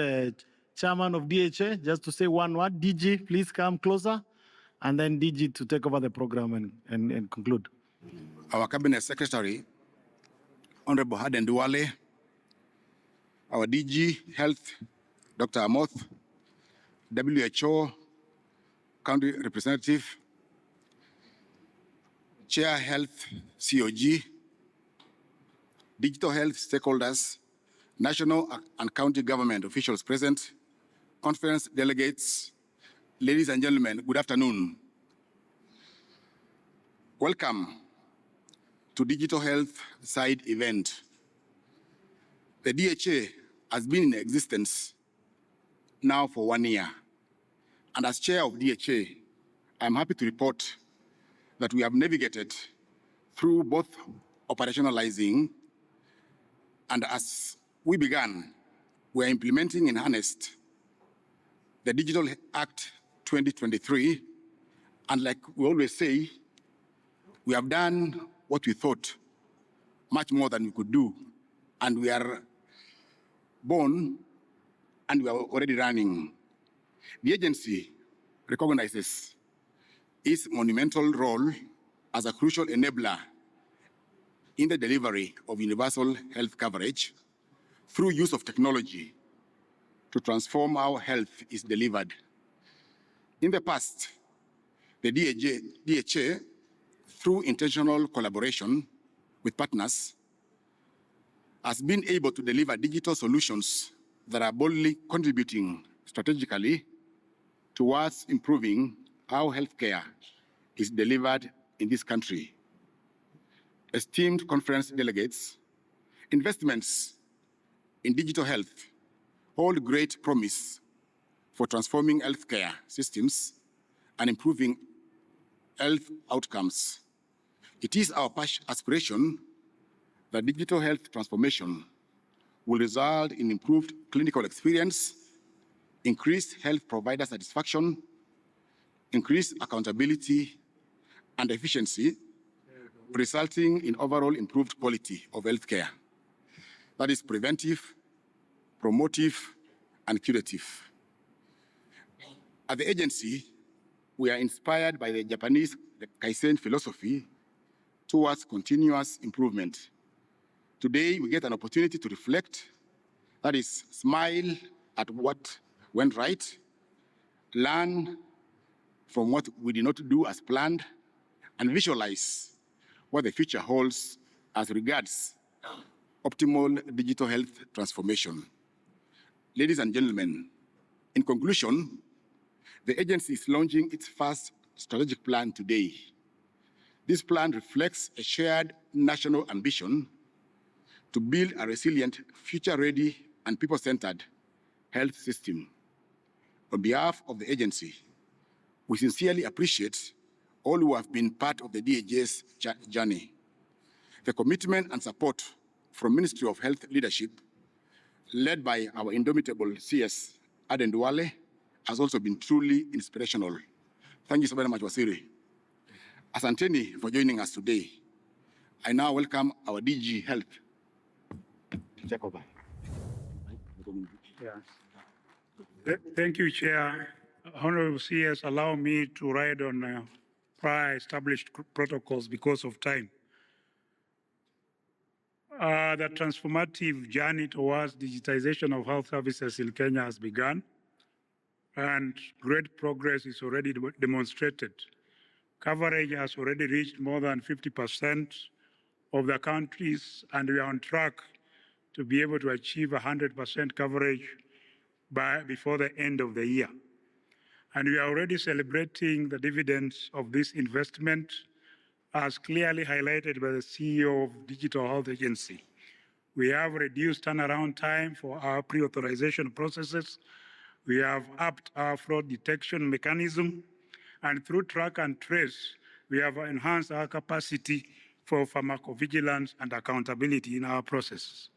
Chairman of DHA just to say one word. DG, please come closer. And then DG to take over the program and conclude. Our Cabinet Secretary, Honorable Haden Duale, our DG Health, Dr. Amoth, WHO County Representative, Chair Health COG, digital health stakeholders, national and county government officials present, conference delegates, ladies and gentlemen, good afternoon. Welcome to Digital Health Side event. The DHA has been in existence now for 1 year. And as chair of DHA, I'm happy to report that we have navigated through both operationalizing and as we began, we are implementing in earnest the Digital Act 2023. And like we always say, we have done what we thought, much more than we could do. And we are born and we are already running. The agency recognizes its monumental role as a crucial enabler in the delivery of universal health coverage through use of technology to transform how health is delivered. In the past, the DHA, through intentional collaboration with partners, has been able to deliver digital solutions that are boldly contributing strategically towards improving how healthcare is delivered in this country. Esteemed conference delegates, investments in digital health hold great promise for transforming healthcare systems and improving health outcomes. It is our aspiration that digital health transformation will result in improved clinical experience, increased health provider satisfaction, increased accountability and efficiency, resulting in overall improved quality of healthcare. That is preventive, promotive, and curative. At the agency, we are inspired by the Japanese Kaizen philosophy towards continuous improvement. Today, we get an opportunity to reflect, that is, smile at what went right, learn from what we did not do as planned, and visualize what the future holds as regards optimal digital health transformation. Ladies and gentlemen, in conclusion, the agency is launching its first strategic plan today. This plan reflects a shared national ambition to build a resilient, future-ready, and people-centered health system. On behalf of the agency, we sincerely appreciate all who have been part of the DHA's journey. The commitment and support from Ministry of Health leadership, led by our indomitable CS, Aden Duale, has also been truly inspirational. Thank you so very much, Wasiri. Asanteni for joining us today. I now welcome our DG Health to take over. Thank you, Chair. Honorable CS, allow me to ride on prior established protocols because of time. The transformative journey towards digitization of health services in Kenya has begun, and great progress is already demonstrated. Coverage has already reached more than 50% of the countries, and we are on track to be able to achieve 100% coverage before the end of the year. And we are already celebrating the dividends of this investment, as clearly highlighted by the CEO of Digital Health Agency. We have reduced turnaround time for our pre-authorization processes. We have upped our fraud detection mechanism, and through track and trace, we have enhanced our capacity for pharmacovigilance and accountability in our processes.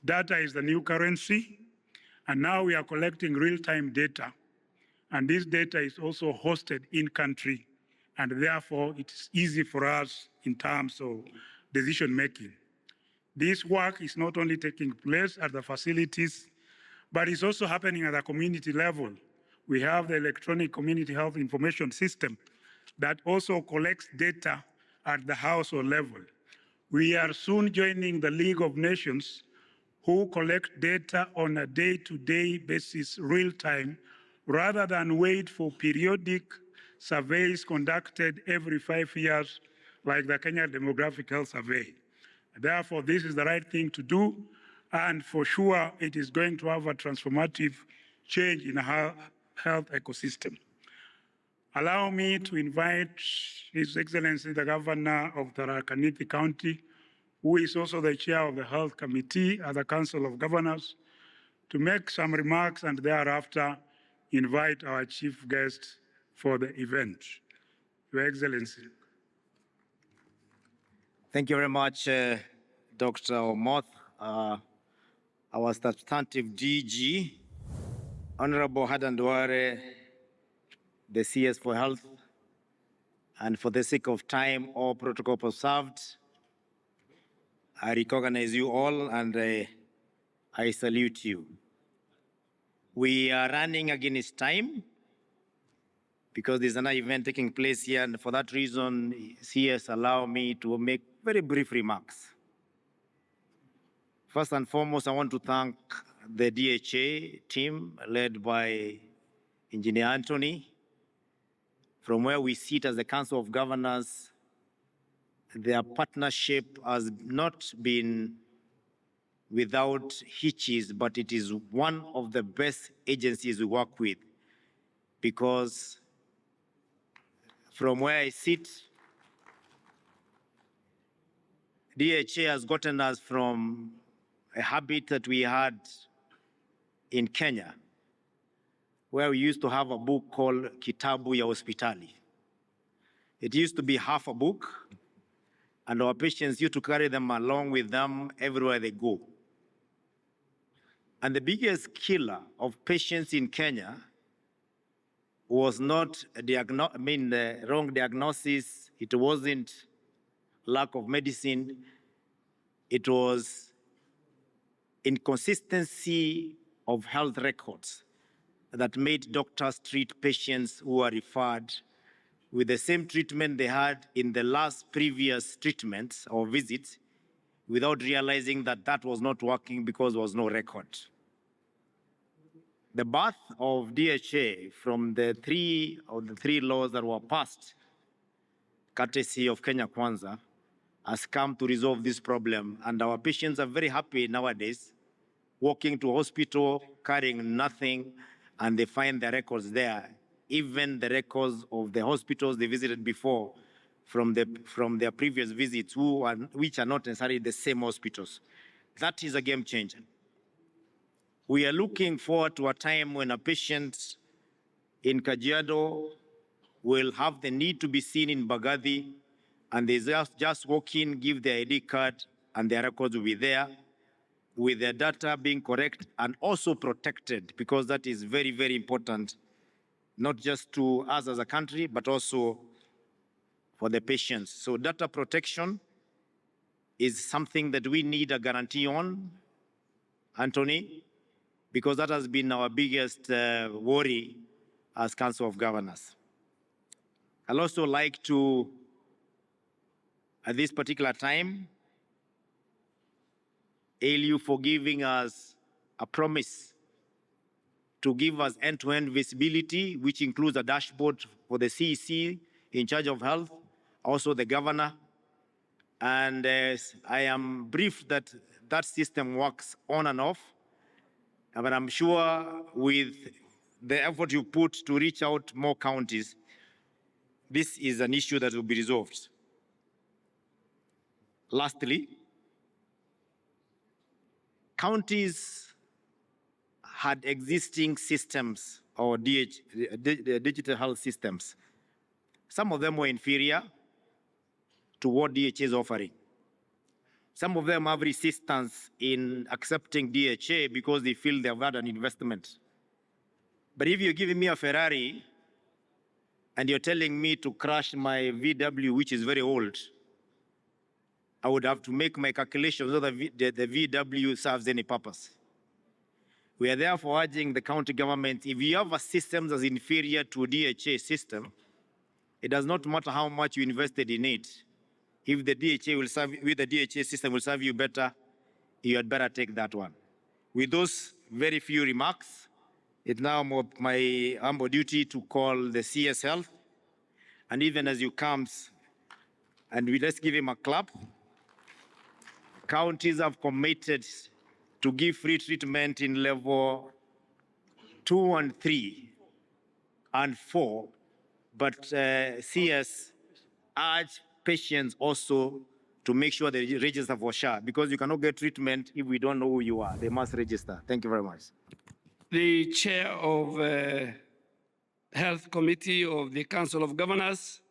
Data is the new currency, and now we are collecting real-time data. And this data is also hosted in country, and therefore it's easy for us in terms of decision making. This work is not only taking place at the facilities, but it's also happening at the community level. We have the electronic community health information system that also collects data at the household level. We are soon joining the League of Nations, who collect data on a day-to-day basis, real time, rather than wait for periodic surveys conducted every 5 years, like the Kenya Demographic Health Survey. Therefore, this is the right thing to do, and for sure, it is going to have a transformative change in our health ecosystem. Allow me to invite His Excellency, the Governor of Tharaka Nithi County, who is also the chair of the Health Committee at the Council of Governors, to make some remarks and thereafter invite our chief guest for the event. Your Excellency. Thank you very much, Dr. Omoth, our substantive DG, Honorable Hadan Duare, the CS for Health, and for the sake of time, all protocols observed, I recognize you all and I salute you. We are running against time because there's another event taking place here, and for that reason, CS allow me to make very brief remarks. First and foremost, I want to thank the DHA team led by Engineer Anthony. From where we sit as the Council of Governors, their partnership has not been without hitches, but it is one of the best agencies we work with, because from where I sit, DHA has gotten us from a habit that we had in Kenya, where we used to have a book called Kitabu ya Hospitali. It used to be half a book, and our patients used to carry them along with them everywhere they go. And the biggest killer of patients in Kenya was not the wrong diagnosis, it wasn't lack of medicine, it was inconsistency of health records that made doctors treat patients who are referred with the same treatment they had in the last previous treatments or visits, without realizing that that was not working because there was no record. The birth of DHA from the three laws that were passed, courtesy of Kenya Kwanza, has come to resolve this problem, and our patients are very happy nowadays, walking to hospital, carrying nothing, and they find the records there, even the records of the hospitals they visited before from their previous visits, which are not necessarily the same hospitals. That is a game changer. We are looking forward to a time when a patient in Kajiado will have the need to be seen in Bagathi, and they just walk in, give their ID card, and their records will be there, with their data being correct and also protected, because that is very, very important, not just to us as a country, but also for the patients. So data protection is something that we need a guarantee on, Anthony, because that has been our biggest worry as Council of Governors. I'd also like to, at this particular time, hail you for giving us a promise to give us end-to-end visibility, which includes a dashboard for the CEC in charge of health, also the governor. And I am briefed that that system works on and off, but I'm sure with the effort you put to reach out more counties, this is an issue that will be resolved. Lastly, counties had existing systems or digital health systems, Some of them were inferior to what DHA is offering. Some of them have resistance in accepting DHA because they feel they've had an investment. But if you're giving me a Ferrari and you're telling me to crash my VW, which is very old, I would have to make my calculations whether the VW serves any purpose. We are therefore urging the county government, if you have a system that's inferior to a DHA system, it does not matter how much you invested in it. If the DHA system will serve you better, you had better take that one. With those very few remarks, it's now my humble duty to call the CS Health, and even as you comes, and let's give him a clap. Counties have committed to give free treatment in level 2 and 3 and 4, but CS urge patients also to make sure they register for SHA, because you cannot get treatment if we don't know who you are. They must register. Thank you very much. The chair of Health Committee of the Council of Governors,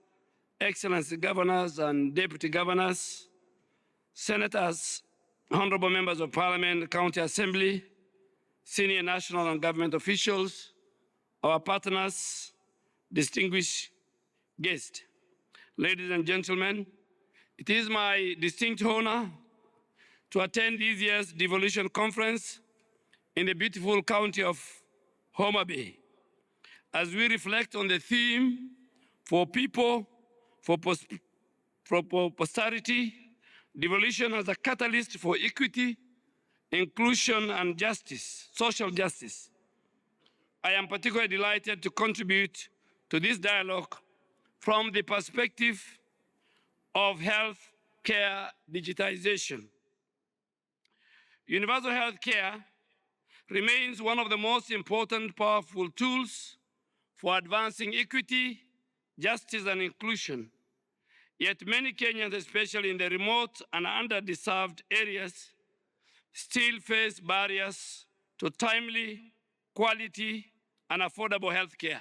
Excellency Governors and Deputy Governors, Senators, Honorable Members of Parliament, County Assembly, senior national and government officials, our partners, distinguished guests. Ladies and gentlemen, it is my distinct honor to attend this year's Devolution Conference in the beautiful county of Homa Bay, as we reflect on the theme for people, for posterity, devolution as a catalyst for equity, inclusion, and justice, social justice. I am particularly delighted to contribute to this dialogue from the perspective of health care digitization. Universal health care remains one of the most important, powerful tools for advancing equity, justice, and inclusion. Yet many Kenyans, especially in the remote and under-served areas, still face barriers to timely, quality, and affordable health care.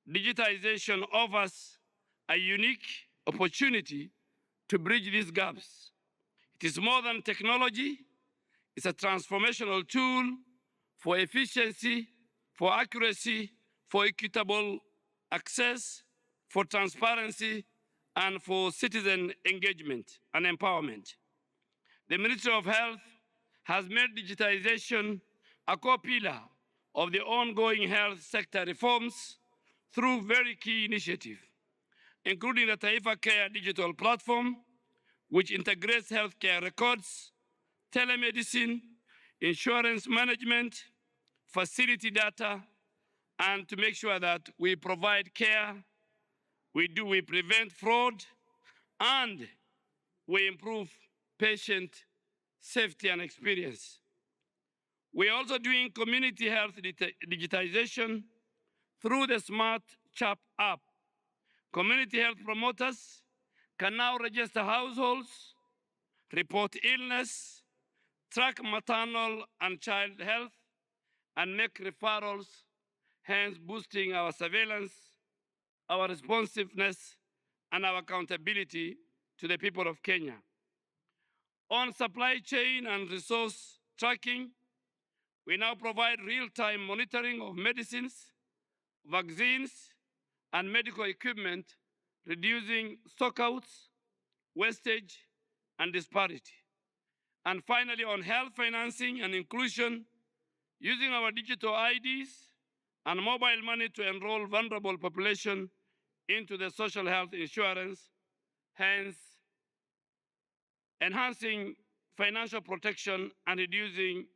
Digitization offers a unique opportunity to bridge these gaps. It is more than technology. It's a transformational tool for efficiency, for accuracy, for equitable access, for transparency, and for citizen engagement and empowerment. The Ministry of Health has made digitization a core pillar of the ongoing health sector reforms through very key initiatives, including the Taifa Care digital platform, which integrates healthcare records, telemedicine, insurance management, facility data, and to make sure that we provide care, we prevent fraud, and we improve patient safety and experience. We're also doing community health digitization through the Smart CHAP app. Community health promoters can now register households, report illness, track maternal and child health, and make referrals, hence boosting our surveillance, our responsiveness, and our accountability to the people of Kenya. On supply chain and resource tracking, we now provide real-time monitoring of medicines, vaccines, and medical equipment, reducing stockouts, wastage, and disparity. And finally, on health financing and inclusion, using our digital IDs and mobile money to enroll vulnerable population into the social health insurance, hence enhancing financial protection and reducing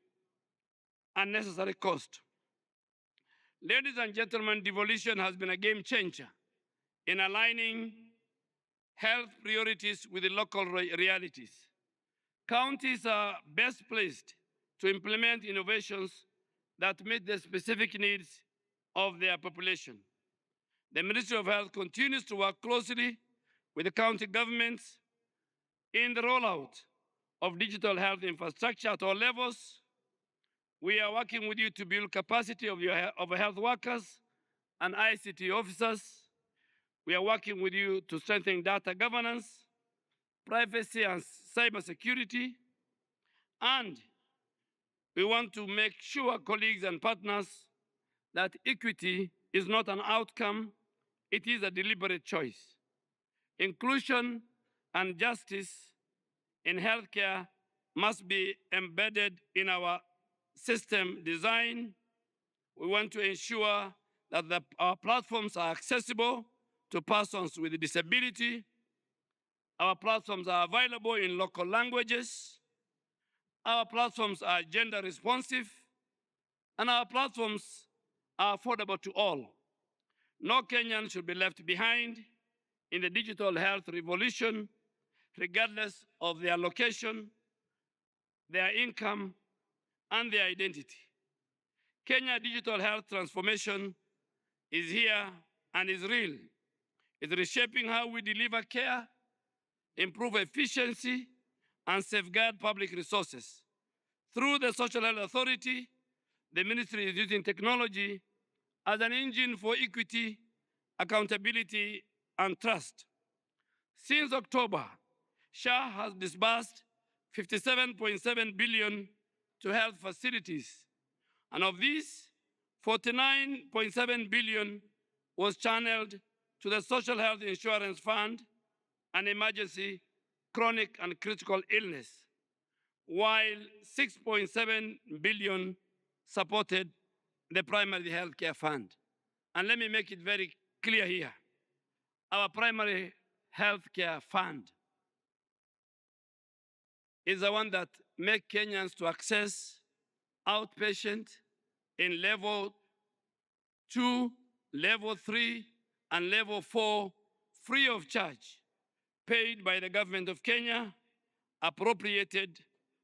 unnecessary cost. Ladies and gentlemen, devolution has been a game changer in aligning health priorities with the local realities. Counties are best placed to implement innovations that meet the specific needs of their population. The Ministry of Health continues to work closely with the county governments in the rollout of digital health infrastructure at all levels. We are working with you to build capacity of health workers and ICT officers. We are working with you to strengthen data governance, privacy and cybersecurity, and we want to make sure, colleagues and partners, that equity is not an outcome, it is a deliberate choice. Inclusion and justice in healthcare must be embedded in our system design. We want to ensure that our platforms are accessible to persons with disability. Our platforms are available in local languages. Our platforms are gender responsive. And our platforms are affordable to all. No Kenyan should be left behind in the digital health revolution, regardless of their location, their income, and their identity. Kenya digital health transformation is here and is real. It's reshaping how we deliver care, improve efficiency, and safeguard public resources. Through the Social Health Authority, the ministry is using technology as an engine for equity, accountability, and trust. Since October, SHA has disbursed 57.7 billion to health facilities, and of these, 49.7 billion was channeled to the Social Health Insurance Fund and emergency, chronic, and critical illness, while 6.7 billion supported the primary health care fund. And let me make it very clear here. Our primary health care fund is the one that makes Kenyans to access outpatient in level 2, level 3, and level 4 free of charge, paid by the government of Kenya, appropriated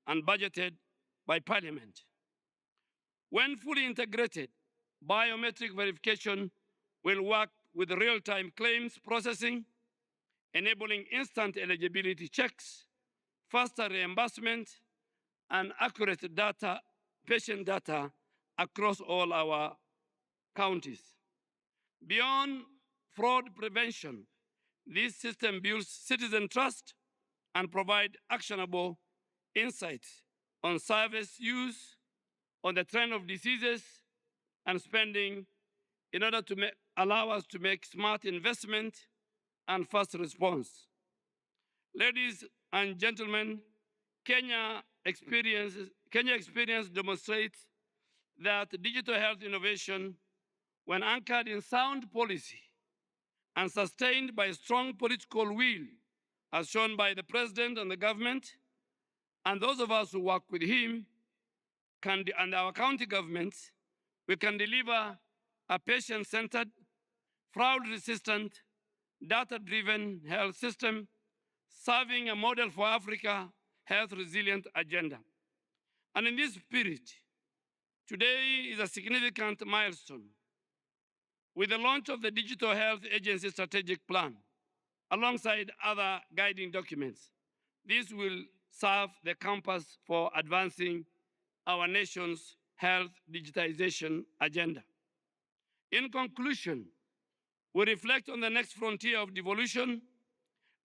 and budgeted by Parliament. When fully integrated, biometric verification will work with real-time claims processing, enabling instant eligibility checks, faster reimbursement, and accurate data, patient data across all our counties. Beyond fraud prevention, this system builds citizen trust and provides actionable insights on service use, on the trend of diseases and spending, in order to allow us to make smart investment and fast response. Ladies and gentlemen, Kenya experience demonstrates that digital health innovation, when anchored in sound policy and sustained by strong political will, as shown by the President and the government, and those of us who work with him, and our county governments, we can deliver a patient-centered, fraud-resistant, data-driven health system, serving a model for Africa health resilient agenda. And in this spirit, today is a significant milestone with the launch of the Digital Health Agency Strategic Plan, alongside other guiding documents. This will serve the compass for advancing our nation's health digitization agenda. In conclusion, we reflect on the next frontier of devolution.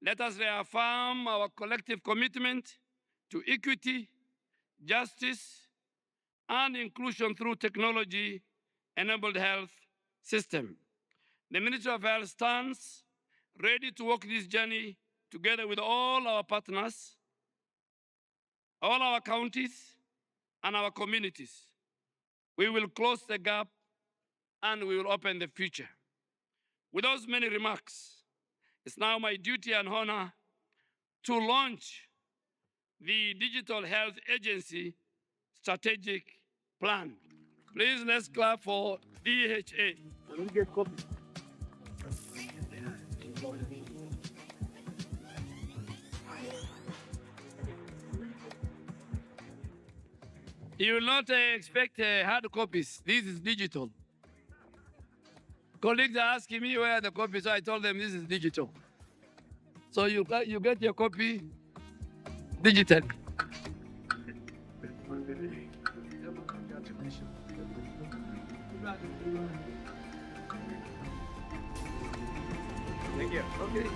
Let us reaffirm our collective commitment to equity, justice, and inclusion through technology-enabled health system. The Ministry of Health stands ready to walk this journey together with all our partners, all our counties, and our communities. We will close the gap and we will open the future. With those many remarks, it's now my duty and honor to launch the Digital Health Agency Strategic Plan. Please, let's clap for DHA. You will not expect hard copies. This is digital. Colleagues are asking me where the copies are. I told them this is digital. So you get your copy digital. Thank you. Okay.